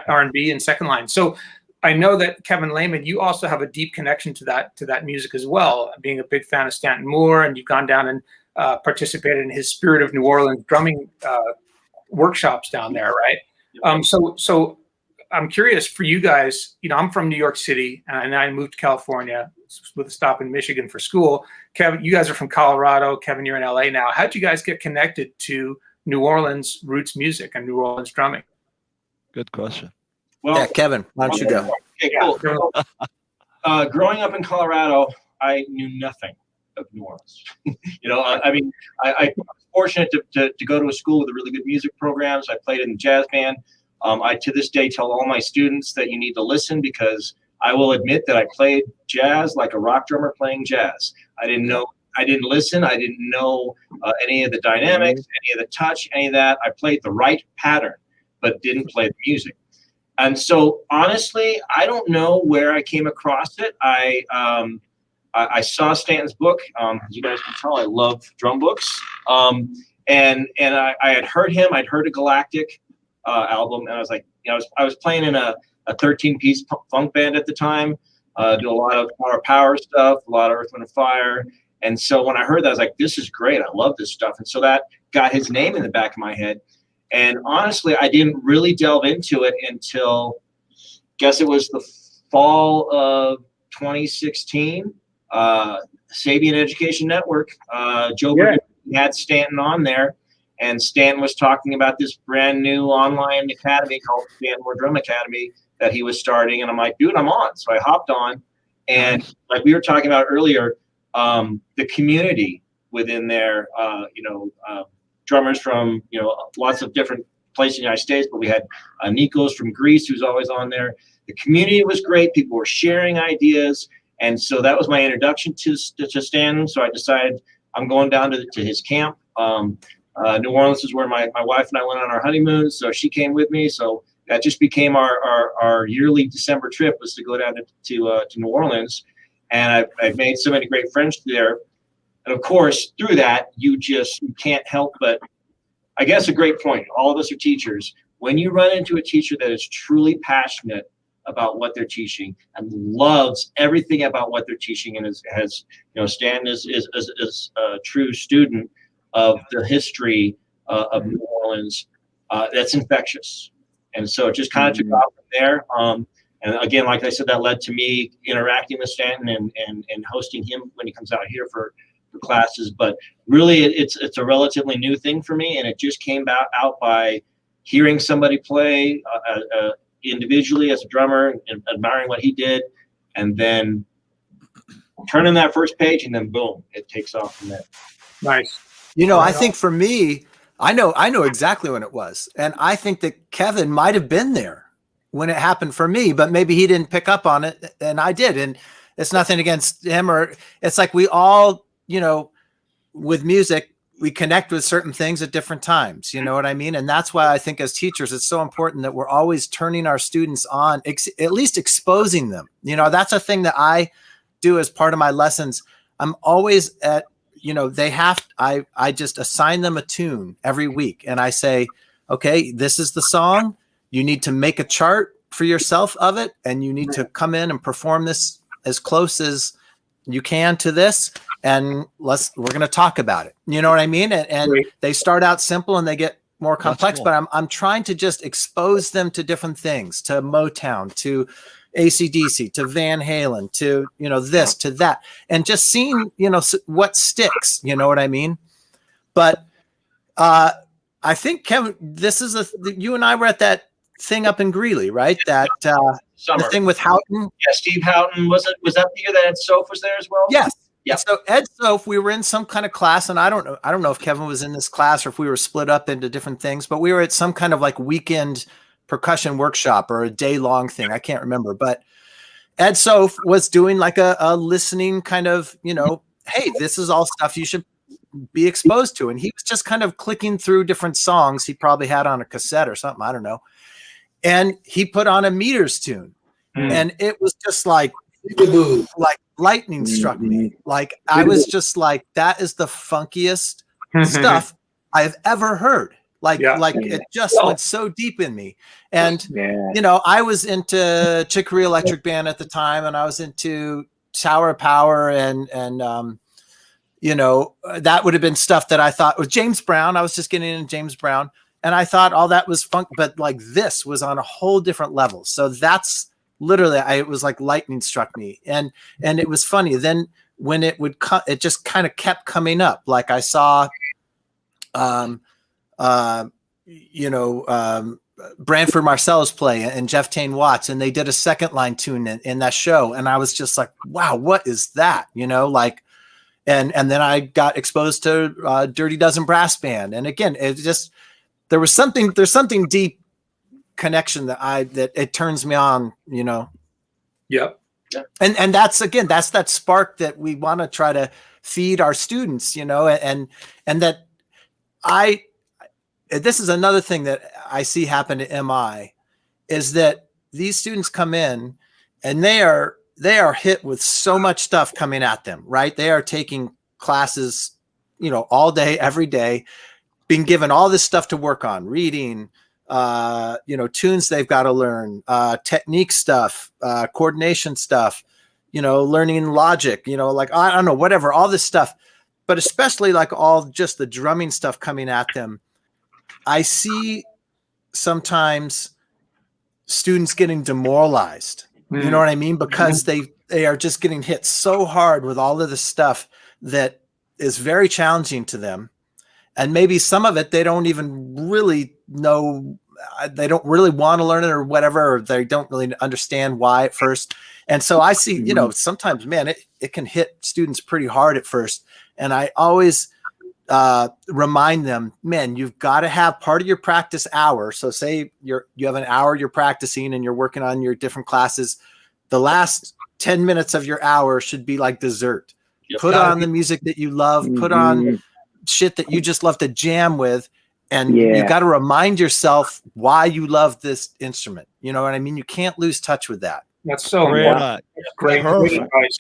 R&B and second line. So I know that Kevin Lehman, you also have a deep connection to that music as well, being a big fan of Stanton Moore, and you've gone down and participated in his Spirit of New Orleans drumming workshops down there, right? So I'm curious for you guys. I'm from New York City, and I moved to California with a stop in Michigan for school. Kevin, you guys are from Colorado. Kevin, you're in LA now. How'd you guys get connected to New Orleans roots music and New Orleans drumming? Good question. Well, yeah, Kevin, why don't you go? Okay, cool. Growing up in Colorado, I knew nothing of New Orleans. I was fortunate to go to a school with really good music programs. I played in the jazz band. I, to this day, tell all my students that you need to listen because I will admit that I played jazz like a rock drummer playing jazz. I didn't listen. I didn't know any of the dynamics, any of the touch, any of that. I played the right pattern, but didn't play the music. And so, honestly, I don't know where I came across it. I saw Stanton's book. As you guys can tell, I love drum books. And I had heard him. I'd heard a Galactic album, and I was like, I was playing in a 13-piece funk band at the time. Do a lot of power stuff, a lot of Earth, Wind, and Fire. And so when I heard that, I was like, this is great. I love this stuff. And so that got his name in the back of my head. And honestly, I didn't really delve into it until, guess it was the fall of 2016. Sabian Education Network. Joe had Stanton on there, and Stanton was talking about this brand new online academy called Stanton Moore Drum Academy that he was starting. And I'm like, dude, I'm on. So I hopped on, and like we were talking about earlier, the community within there, drummers from lots of different places in the United States, but we had Nikos from Greece who's always on there. The community was great. People were sharing ideas, and so that was my introduction to Stanton. So I decided I'm going down to his camp. New Orleans is where my wife and I went on our honeymoon, so she came with me. So that just became our yearly December trip, was to go down to New Orleans, and I've made so many great friends there. And of course, through that, you can't help but, I guess a great point. All of us are teachers. When you run into a teacher that is truly passionate about what they're teaching and loves everything about what they're teaching, and Stan is a true student of the history of New Orleans, that's infectious. And so it just kind of took off from there. And again, like I said, that led to me interacting with Stanton and hosting him when he comes out here for classes. But really, it's a relatively new thing for me, and it just came out by hearing somebody play individually as a drummer and admiring what he did, and then turning that first page, and then boom, it takes off from there. Nice. I think for me, I know exactly when it was, and I think that Kevin might have been there when it happened for me, but maybe he didn't pick up on it, and I did. And it's nothing against him, or it's like we all, with music, we connect with certain things at different times. You know what I mean? And that's why I think as teachers, it's so important that we're always turning our students on, at least exposing them. That's a thing that I do as part of my lessons. I'm always at, I just assign them a tune every week, and I say, okay, this is the song. You need to make a chart for yourself of it, and you need to come in and perform this as close as you can to this, and we're going to talk about it. You know what I mean? And they start out simple and they get more complex, cool. But I'm trying to just expose them to different things, to Motown, to AC/DC, to Van Halen, to, this, to that, and just seeing, what sticks, you know what I mean? But I think, Kevin, you and I were at that thing up in Greeley, right? That the Summer. thing with Houghton. Yeah, Steve Houghton. Was that the year that Ed Soph was there as well? Yes. Yeah. So Ed Soph, we were in some kind of class, and I don't know if Kevin was in this class or if we were split up into different things, but we were at some kind of like weekend percussion workshop or a day-long thing. I can't remember, but Ed Soph was doing like a listening kind of, hey, this is all stuff you should be exposed to. And he was just kind of clicking through different songs he probably had on a cassette or something. I don't know. And he put on a Meters tune. And it was just like lightning struck me. Like I was just like, that is the funkiest stuff I've ever heard. It just went so deep in me. And I was into Chicory Electric Band at the time, and I was into Tower of Power, and that would have been stuff that I thought was James Brown. I was just getting into James Brown, and I thought all that was funk, but like this was on a whole different level. So that's literally, it was like lightning struck me, and it was funny. Then when it would come, it just kind of kept coming up. Like I saw, Branford Marsalis play and Jeff Tain Watts, and they did a second line tune in that show, and I was just like, wow, what is that? And then I got exposed to Dirty Dozen Brass Band, and again, it just there's something deep connection that it turns me on, Yep. And that's that spark that we want to try to feed our students, and that this is another thing that I see happen to MI is that these students come in and they are hit with so much stuff coming at them, right? They are taking classes, all day, every day, being given all this stuff to work on, reading, tunes they've got to learn, technique stuff, coordination stuff, learning logic, like, I don't know, whatever, all this stuff, but especially like all just the drumming stuff coming at them. I see sometimes students getting demoralized, you know what I mean? Because they are just getting hit so hard with all of the stuff that is very challenging to them. And maybe some of it, they don't even really know, they don't really want to learn it or whatever, or they don't really understand why at first. And so I see, sometimes, man, it can hit students pretty hard at first. And I always remind them, man, you've got to have part of your practice hour. So say you have an hour you're practicing and you're working on your different classes. The last 10 minutes of your hour should be like dessert. Put on the music that you love, put on shit that you just love to jam with. And you got to remind yourself why you love this instrument. You know what I mean? You can't lose touch with that. That's so great advice.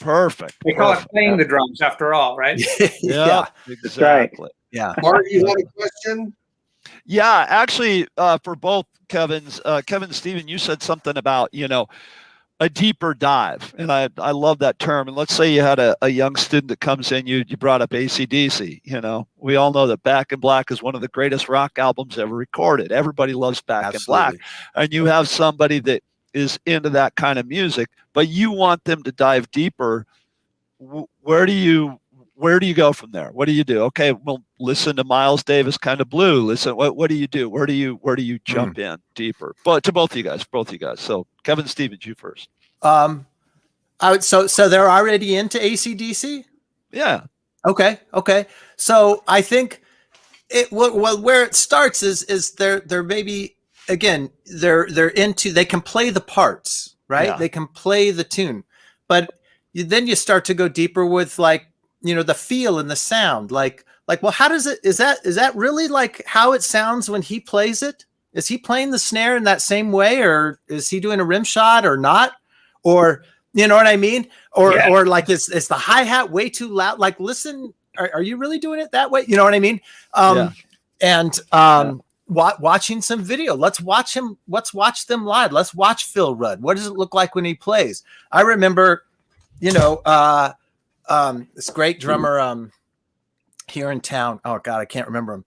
Perfect. They call it playing the drums after all, right? Yeah, exactly. Yeah. Mark, you had a question? Yeah, actually, for both Kevin and Stephen, you said something about, a deeper dive. And I love that term. And let's say you had a young student that comes in, you brought up AC/DC. We all know that Back in Black is one of the greatest rock albums ever recorded. Everybody loves Back in Black. And you have somebody that is into that kind of music, but you want them to dive deeper. Where do you go from there? What do you do? Okay, well, listen to Miles Davis kind of blue. Listen, what do you do? Where do you jump in deeper? But to both of you guys. So Kevin Stevens, you first. So they're already into AC/DC? Yeah. Okay. So I think where it starts is they're maybe, again, they're into, they can play the parts, right? Yeah. They can play the tune, but then you start to go deeper with like, the feel and the sound, like, well, how does it, is that really like how it sounds when he plays it? Is he playing the snare in that same way, or is he doing a rim shot or not? Or, you know what I mean? Or like, is the hi-hat way too loud? Like, listen, are you really doing it that way? You know what I mean? Watching some video. Let's watch them live. Let's watch Phil Rudd. What does it look like when he plays? I remember, this great drummer here in town. Oh God, I can't remember him.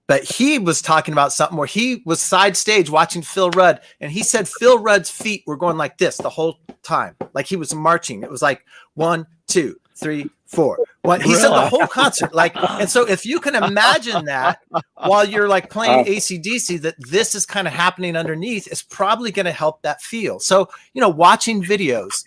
But he was talking about something where he was side stage watching Phil Rudd, and he said Phil Rudd's feet were going like this the whole time, like he was marching. It was like 1, 2, 3, 4, What he said the Really? whole concert, like, and so if you can imagine that while you're like playing AC/DC, that this is kind of happening underneath, is probably going to help that feel. So, watching videos,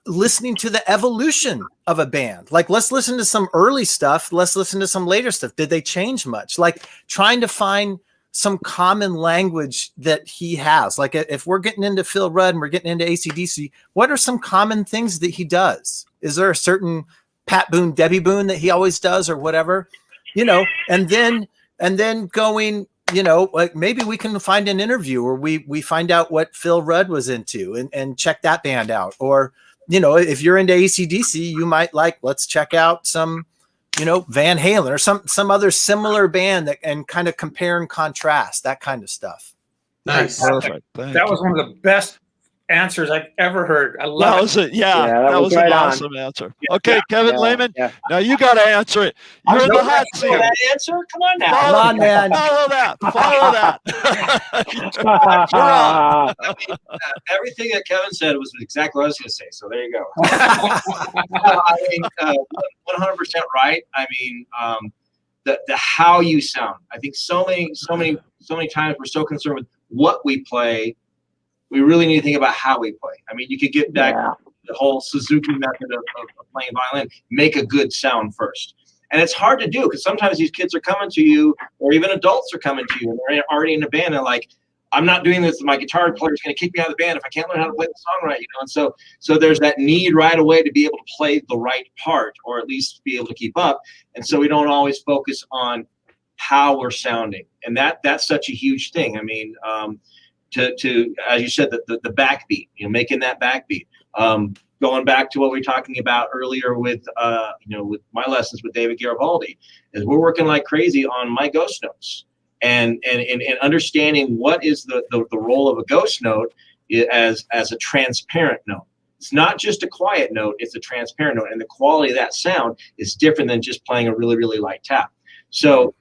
listening to the evolution of a band. Like, let's listen to some early stuff. Let's listen to some later stuff. Did they change much? Like, trying to find some common language that he has. Like, if we're getting into Phil Rudd and we're getting into AC/DC, what are some common things that he does? Is there a certain Pat Boone, Debbie Boone that he always does, or whatever, and then going, like, maybe we can find an interview where we find out what Phil Rudd was into and check that band out. Or, if you're into AC/DC, you might let's check out some, Van Halen or some other similar band and kind of compare and contrast, that kind of stuff. Nice. Perfect. That was one of the best answers I've ever heard. I love That was it. Yeah, Yeah, that was right an on. awesome answer. Okay, Kevin Lehman, Yeah. now you got to answer it. You're in the hot seat. That answer? Come on now. Come on, man. Follow that. Follow that. Everything that Kevin said was exactly what I was going to say. So there you go. I mean, 100% right. I mean, the how you sound. I think so many times we're so concerned with what we play. We really need to think about how we play. I mean, you could get back the whole Suzuki method of playing violin. Make a good sound first. And it's hard to do because sometimes these kids are coming to you, or even adults are coming to you, and they're already in a band and like, I'm not doing this. My guitar player is going to kick me out of the band if I can't learn how to play the song right. And so there's that need right away to be able to play the right part, or at least be able to keep up. And so we don't always focus on how we're sounding, and that's such a huge thing. I mean, to as you said, the backbeat, making that backbeat. Going back to what we were talking about earlier with with my lessons with David Garibaldi, is we're working like crazy on my ghost notes and understanding what is the role of a ghost note as a transparent note. It's not just a quiet note, it's a transparent note, and the quality of that sound is different than just playing a really, really light tap. So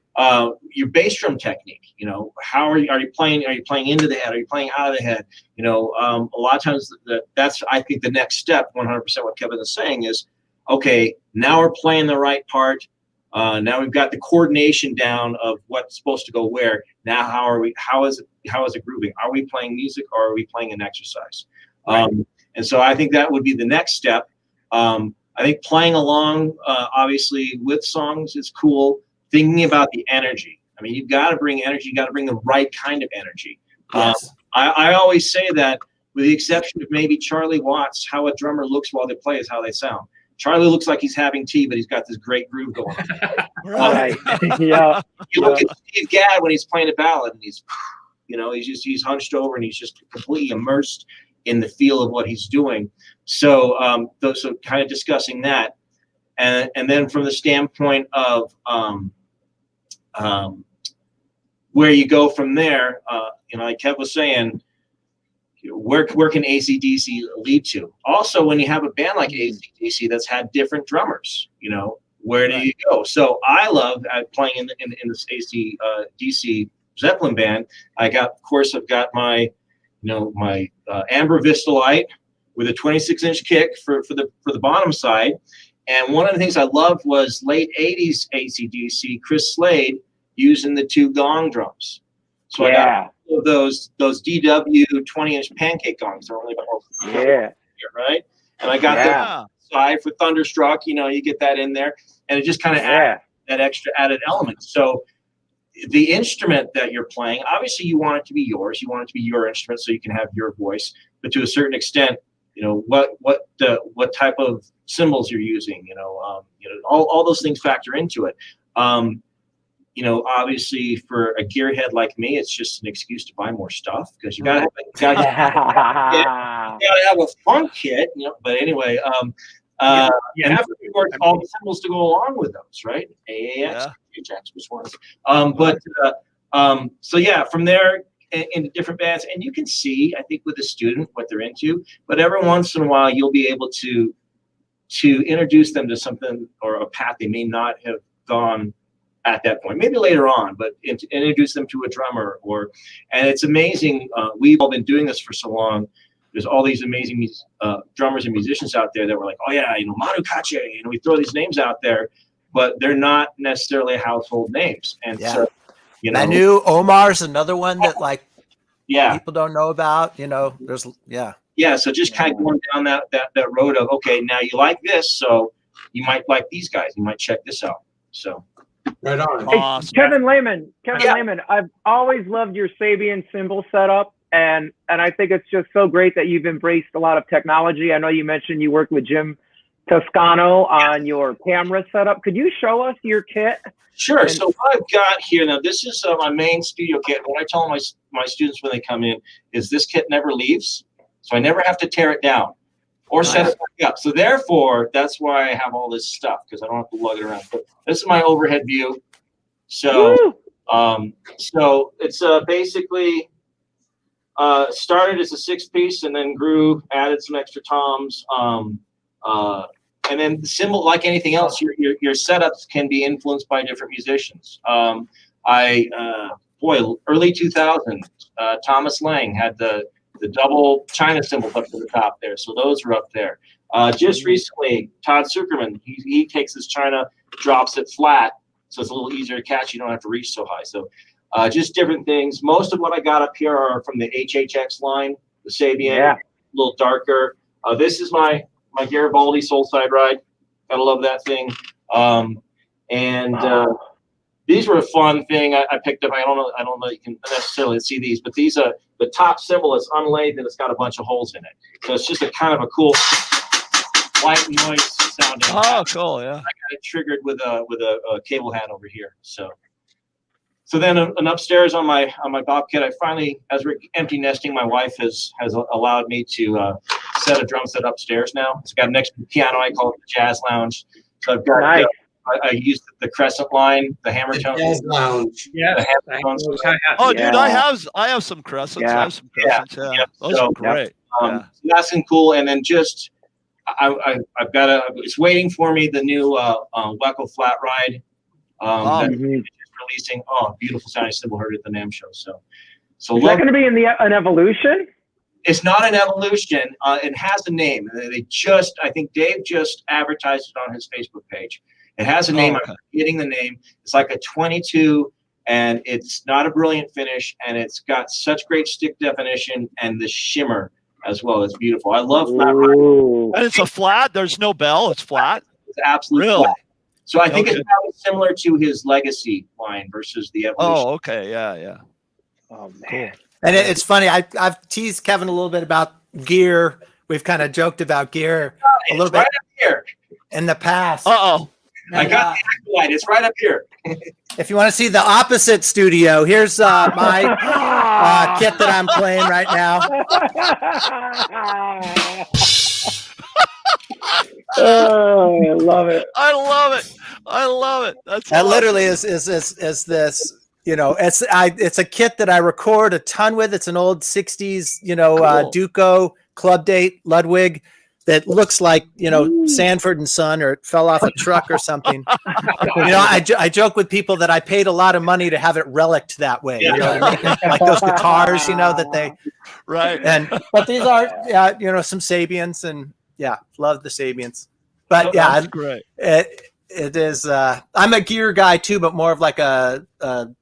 your bass drum technique, how are you playing? Are you playing into the head? Are you playing out of the head? A lot of times that's, I think, the next step. 100% what Kevin is saying is, okay, now we're playing the right part. Now we've got the coordination down of what's supposed to go where. Now how is it grooving? Are we playing music, or are we playing an exercise? Right. And so I think that would be the next step. I think playing along, obviously, with songs is cool. Thinking about the energy. I mean, you've got to bring energy. You got to bring the right kind of energy. Yes. I always say that, with the exception of maybe Charlie Watts, how a drummer looks while they play is how they sound. Charlie looks like he's having tea, but he's got this great groove going on. Right. Yeah. You look at Steve Gadd when he's playing a ballad, and he's hunched over, and he's just completely immersed in the feel of what he's doing. So, so kind of discussing that, and then from the standpoint of where you go from there, like Kev was saying, where can AC/DC lead to? Also, when you have a band like AC/DC that's had different drummers, where do you go? So I love playing in this AC/DC Zeppelin band. I've got my, my Amber Vistalite with a 26-inch kick for the bottom side. And one of the things I loved was late 80s AC/DC, Chris Slade using the two gong drums. So I got those DW 20-inch pancake gongs. They're only about here, right? And I got the side for Thunderstruck. You get that in there, and it just kind of adds that extra added element. So the instrument that you're playing, obviously, you want it to be yours. You want it to be your instrument, so you can have your voice. But to a certain extent, what type of cymbals you're using, all those things factor into it. Obviously for a gearhead like me, it's just an excuse to buy more stuff, because you gotta have a funk kit, But anyway, and of course all the cymbals to go along with those, right? AAX, HX, which ones? So yeah, from there into different bands, and you can see, I think, with a student what they're into. But every once in a while, you'll be able to introduce them to something or a path they may not have gone at that point, maybe later on, but introduce them to a drummer. And it's amazing. We've all been doing this for so long. there's all these amazing drummers and musicians out there that were like, oh yeah, Manu Katché, we throw these names out there, but they're not necessarily household names. And so, Manu Omar's another one that like yeah, people don't know about. There's yeah. So just kind of going down that road of, okay, now you like this, so you might like these guys. You might check this out. So right on. Awesome. Kevin Lehman, I've always loved your Sabian cymbal setup, and I think it's just so great that you've embraced a lot of technology. I know you mentioned you worked with Jim Toscano on your camera setup. Could you show us your kit? Sure. So what I've got here now, this is my main studio kit. What I tell my students when they come in is this kit never leaves, so I never have to tear it down or set it back up. So therefore, that's why I have all this stuff, because I don't have to lug it around. But this is my overhead view. So, so it's basically started as a 6-piece and then grew, added some extra toms. And then the cymbal, like anything else, your setups can be influenced by different musicians. Early 2000s, Thomas Lang had the double China cymbals up to the top there, so those are up there. Just recently, Todd Zuckerman, he takes his China, drops it flat, so it's a little easier to catch. You don't have to reach so high. So just different things. Most of what I got up here are from the HHX line, the Sabian, a little darker. This is my Garibaldi Soul Side Ride. Gotta love that thing. These were a fun thing I picked up. I don't know if you can necessarily see these, but these are the top cymbal is unlaid and it's got a bunch of holes in it. So it's just a kind of a cool white noise sounding. Oh, cool, yeah. I got it triggered with a cable hat over here. So then an upstairs on my Bobcat, I finally, as we're empty nesting, my wife has allowed me to set a drum set upstairs now. It's got an extra piano. I call it the Jazz Lounge. So I've got I used the Crescent line, the hammer tone. Jazz Lounge. Yeah. Oh, dude, I have some Crescents. I have some Crescents. Yeah. Those are great. So that's cool. And then just I've got it's waiting for me, the new Wecco Flat Ride. Releasing beautiful sounding cymbal, heard at the NAMM show. So is that going to be in an Evolution? It's not an Evolution. It has a name. I think Dave just advertised it on his Facebook page. It has a name. I'm forgetting the name. It's like a 22, and it's not a brilliant finish, and it's got such great stick definition, and the shimmer as well. It's beautiful. I love flat ride. And it's a flat. There's no bell. It's flat. It's absolutely flat. So I think it's probably similar to his Legacy line versus the Evolution. Oh, okay. Yeah. Oh, man. Cool. And it's funny. I've teased Kevin a little bit about gear. We've kind of joked about gear a little bit right up here in the past. I got the light. It's right up here. If you want to see the opposite studio, here's my kit that I'm playing right now. Oh, I love it. I love it. That literally is this. It's a kit that I record a ton with. It's an old 60s, Duco Club Date Ludwig that looks like, Sanford and Son, or it fell off a truck or something. I joke with people that I paid a lot of money to have it relicked that way. You know what I mean? Like those guitars, that they. Right. But these are, some Sabians, and love the Sabians. But that's great. It is. I'm a gear guy too, but more of like a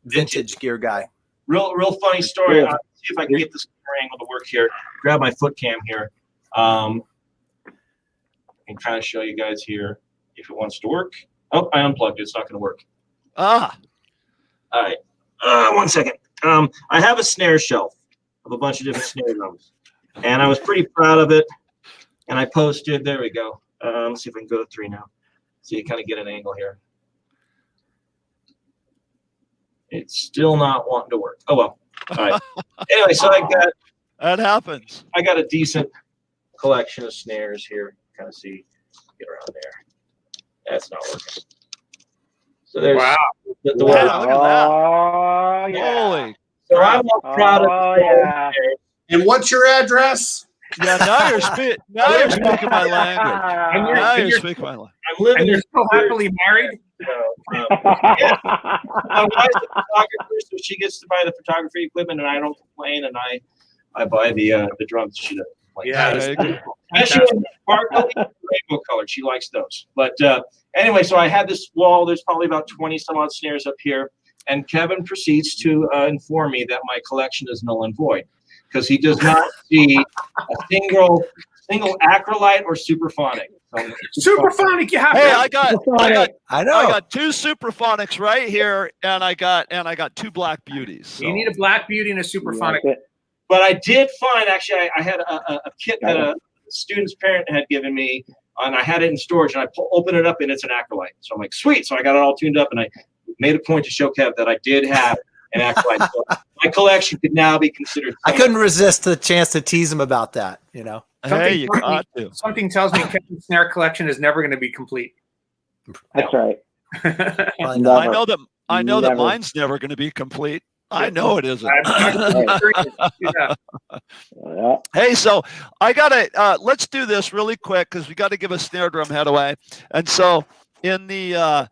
vintage gear guy. Real funny story. I'll see if I can get this camera angle to work here. Grab my foot cam here. And kind of show you guys here if it wants to work. Oh, I unplugged it. It's not going to work. All right. 1 second. I have a snare shelf of a bunch of different snare drums, and I was pretty proud of it. And I posted. There we go. Let's see if I can go to 3 now. So you kind of get an angle here. It's still not wanting to work. Oh well. All right. Anyway, so that happens. I got a decent collection of snares here. Kind of see, get around there. That's not working. So there's the look at that. Oh, Holy. So I'm proud of yeah. And what's your address? Yeah, now you're speaking my language. Now you're speaking my language. I'm living. And you're still happily married? My wife's a photographer, so she gets to buy the photography equipment, and I don't complain, and I buy the drums she does. Like, Yeah, that is there you go. especially when they're sparkly, rainbow colored. She likes those. But anyway, so I had this wall. There's probably about 20 some odd snares up here. And Kevin proceeds to inform me that my collection is null and void because he does not see a single acrolite or superphonic. So, Superphonic, you have Hey, to. I know. I got 2 superphonics right here, and I got 2 black beauties. So. You need a black beauty and a superphonic. but I did find, actually, I had a kit that a student's parent had given me, and I had it in storage, and I open it up, and it's an acrolite. So I'm like, sweet. So I got it all tuned up, and I made a point to show Kev that I did have an acrolite. So my collection could now be considered. I couldn't resist the chance to tease him about that, you know. Hey, you got to. Something tells me Kevin's snare collection is never going to be complete. That's right. Probably Never. not. I know that Never. mine's never going to be complete. I know it isn't. Yeah. Yeah. Hey, so I gotta let's do this really quick because we got to give a snare drum head away. And so in the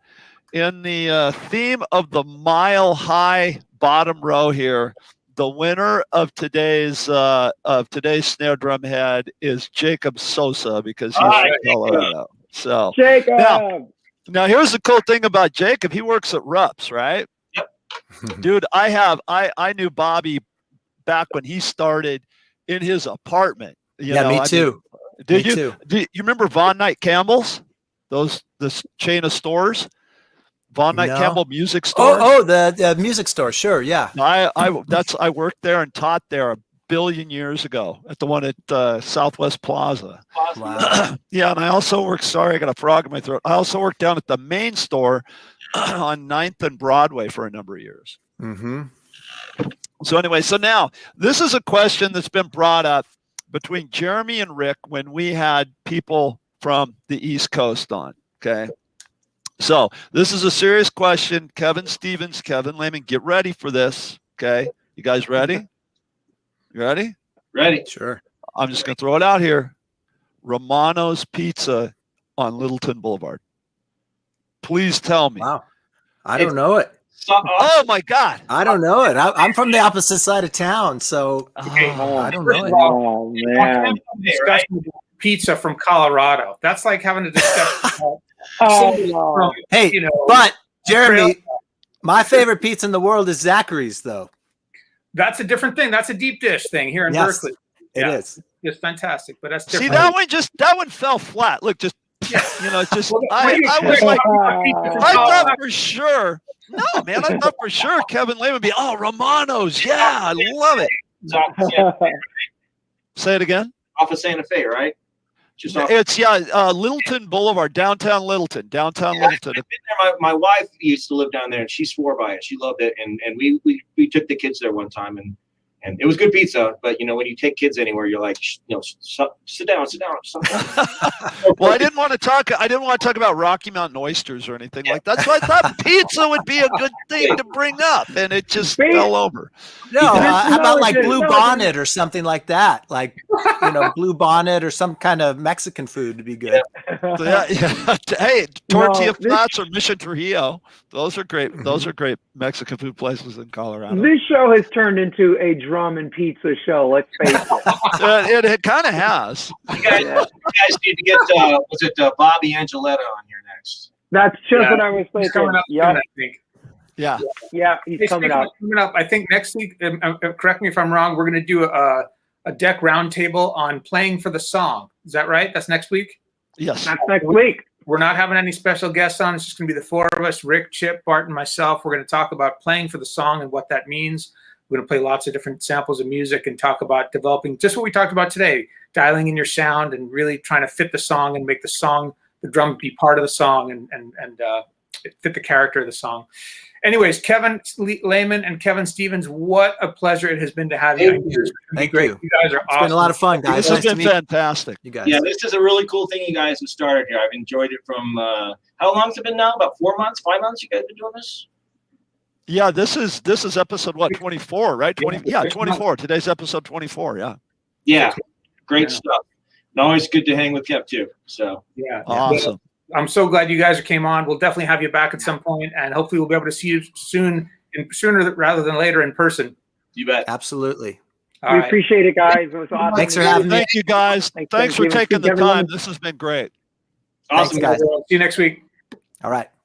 theme of the mile high bottom row here, the winner of today's snare drum head is Jacob Sosa because he's from Colorado. So Jacob. now here's the cool thing about Jacob. He works at Rups, right? Dude, I knew Bobby back when he started in his apartment. Me too. Did Me you? too. Do you remember Von Knight Campbell's? This chain of stores, Von Knight No. Campbell Music Store. Oh, the music store. Sure, yeah. I worked there and taught there a billion years ago at the one at Southwest Plaza. Wow. Yeah, and I also worked. Sorry, I got a frog in my throat. I also worked down at the main store on 9th and Broadway for a number of years. Mm-hmm. So anyway, so now this is a question that's been brought up between Jeremy and Rick when we had people from the East Coast on. Okay. So this is a serious question. Kevin Stevens, Kevin Lehman, get ready for this. Okay. You guys ready? You ready? Ready. Sure. I'm just going to throw it out here. Romano's Pizza on Littleton Boulevard. Please tell me. Wow. I don't know it. Oh my God. I don't know it. I'm from the opposite side of town, so I don't know it. Oh man. Discussion about pizza from Colorado. That's like having a discussion about Oh no. Hey, you know, but Jeremy, my favorite pizza in the world is Zachary's, though. that's a different thing. That's a deep dish thing here in Yes, Berkeley. It Yeah. is. It's fantastic, but that's See, different. that one fell flat. Look, just, just, Well, I what was do you like, think about pizza from I thought Colorado? for sure. No, man, I thought for sure Kevin Lehman would be, Romano's. Yeah, I love it. It's off of Santa Fe, Say it again. off of Santa Fe, right? Just off. It's, Littleton Boulevard, downtown Littleton. I've been there. My wife used to live down there, and she swore by it. She loved it, and we took the kids there one time, and it was good pizza. But when you take kids anywhere, you're like, sit down. Well, I didn't want to talk about Rocky Mountain oysters or anything like that. So I thought pizza would be a good thing to bring up, and it just fell over. No, how about like No, Blue no, Bonnet or something like that? Like, Blue Bonnet or some kind of Mexican food to be good. So, yeah. Hey, Tortilla No, Flats or Mission Trujillo. Those are great. Those are great Mexican food places in Colorado. This show has turned into a drum and pizza show. Let's face it. It kind of has. You guys need to get was it Bobby Angeletta on here next? That's just Yeah. what I was He's thinking. coming up soon, Yeah, I think. Yeah. yeah, he's Hey, coming speaking up. of coming up, I think next week, correct me if I'm wrong, we're going to do a deck roundtable on playing for the song. Is that right? That's next week? Yes. That's next week. We're not having any special guests on. It's just going to be the four of us, Rick, Chip, Bart, and myself. We're going to talk about playing for the song and what that means. We're going to play lots of different samples of music and talk about developing just what we talked about today, dialing in your sound and really trying to fit the song and make the song, the drum be part of the song and fit the character of the song. Anyways, Kevin Lehman and Kevin Stevens, what a pleasure it has been to have you. Thank Great. you. You guys are It's awesome. been a lot of fun, guys. This Nice has to been meet fantastic. you guys. Yeah, this is a really cool thing you guys have started here. I've enjoyed it from how long has it been now? About 4 months, 5 months? You guys been doing this? Yeah, this is episode 24, right? 24. Today's episode 24. Yeah. Yeah, great Yeah. stuff. And always good to hang with Kev too. So Yeah. Awesome. I'm so glad you guys came on. We'll definitely have you back at some point, and hopefully we'll be able to see you sooner rather than later in person. you bet. Absolutely. All We right. appreciate it, guys. It was awesome. Thanks to for meet having you. me. Thank you, guys. Thanks, Thanks for Stephen. taking the Everyone. time. This has been great. Awesome. Thanks, guys. See you next week. All right.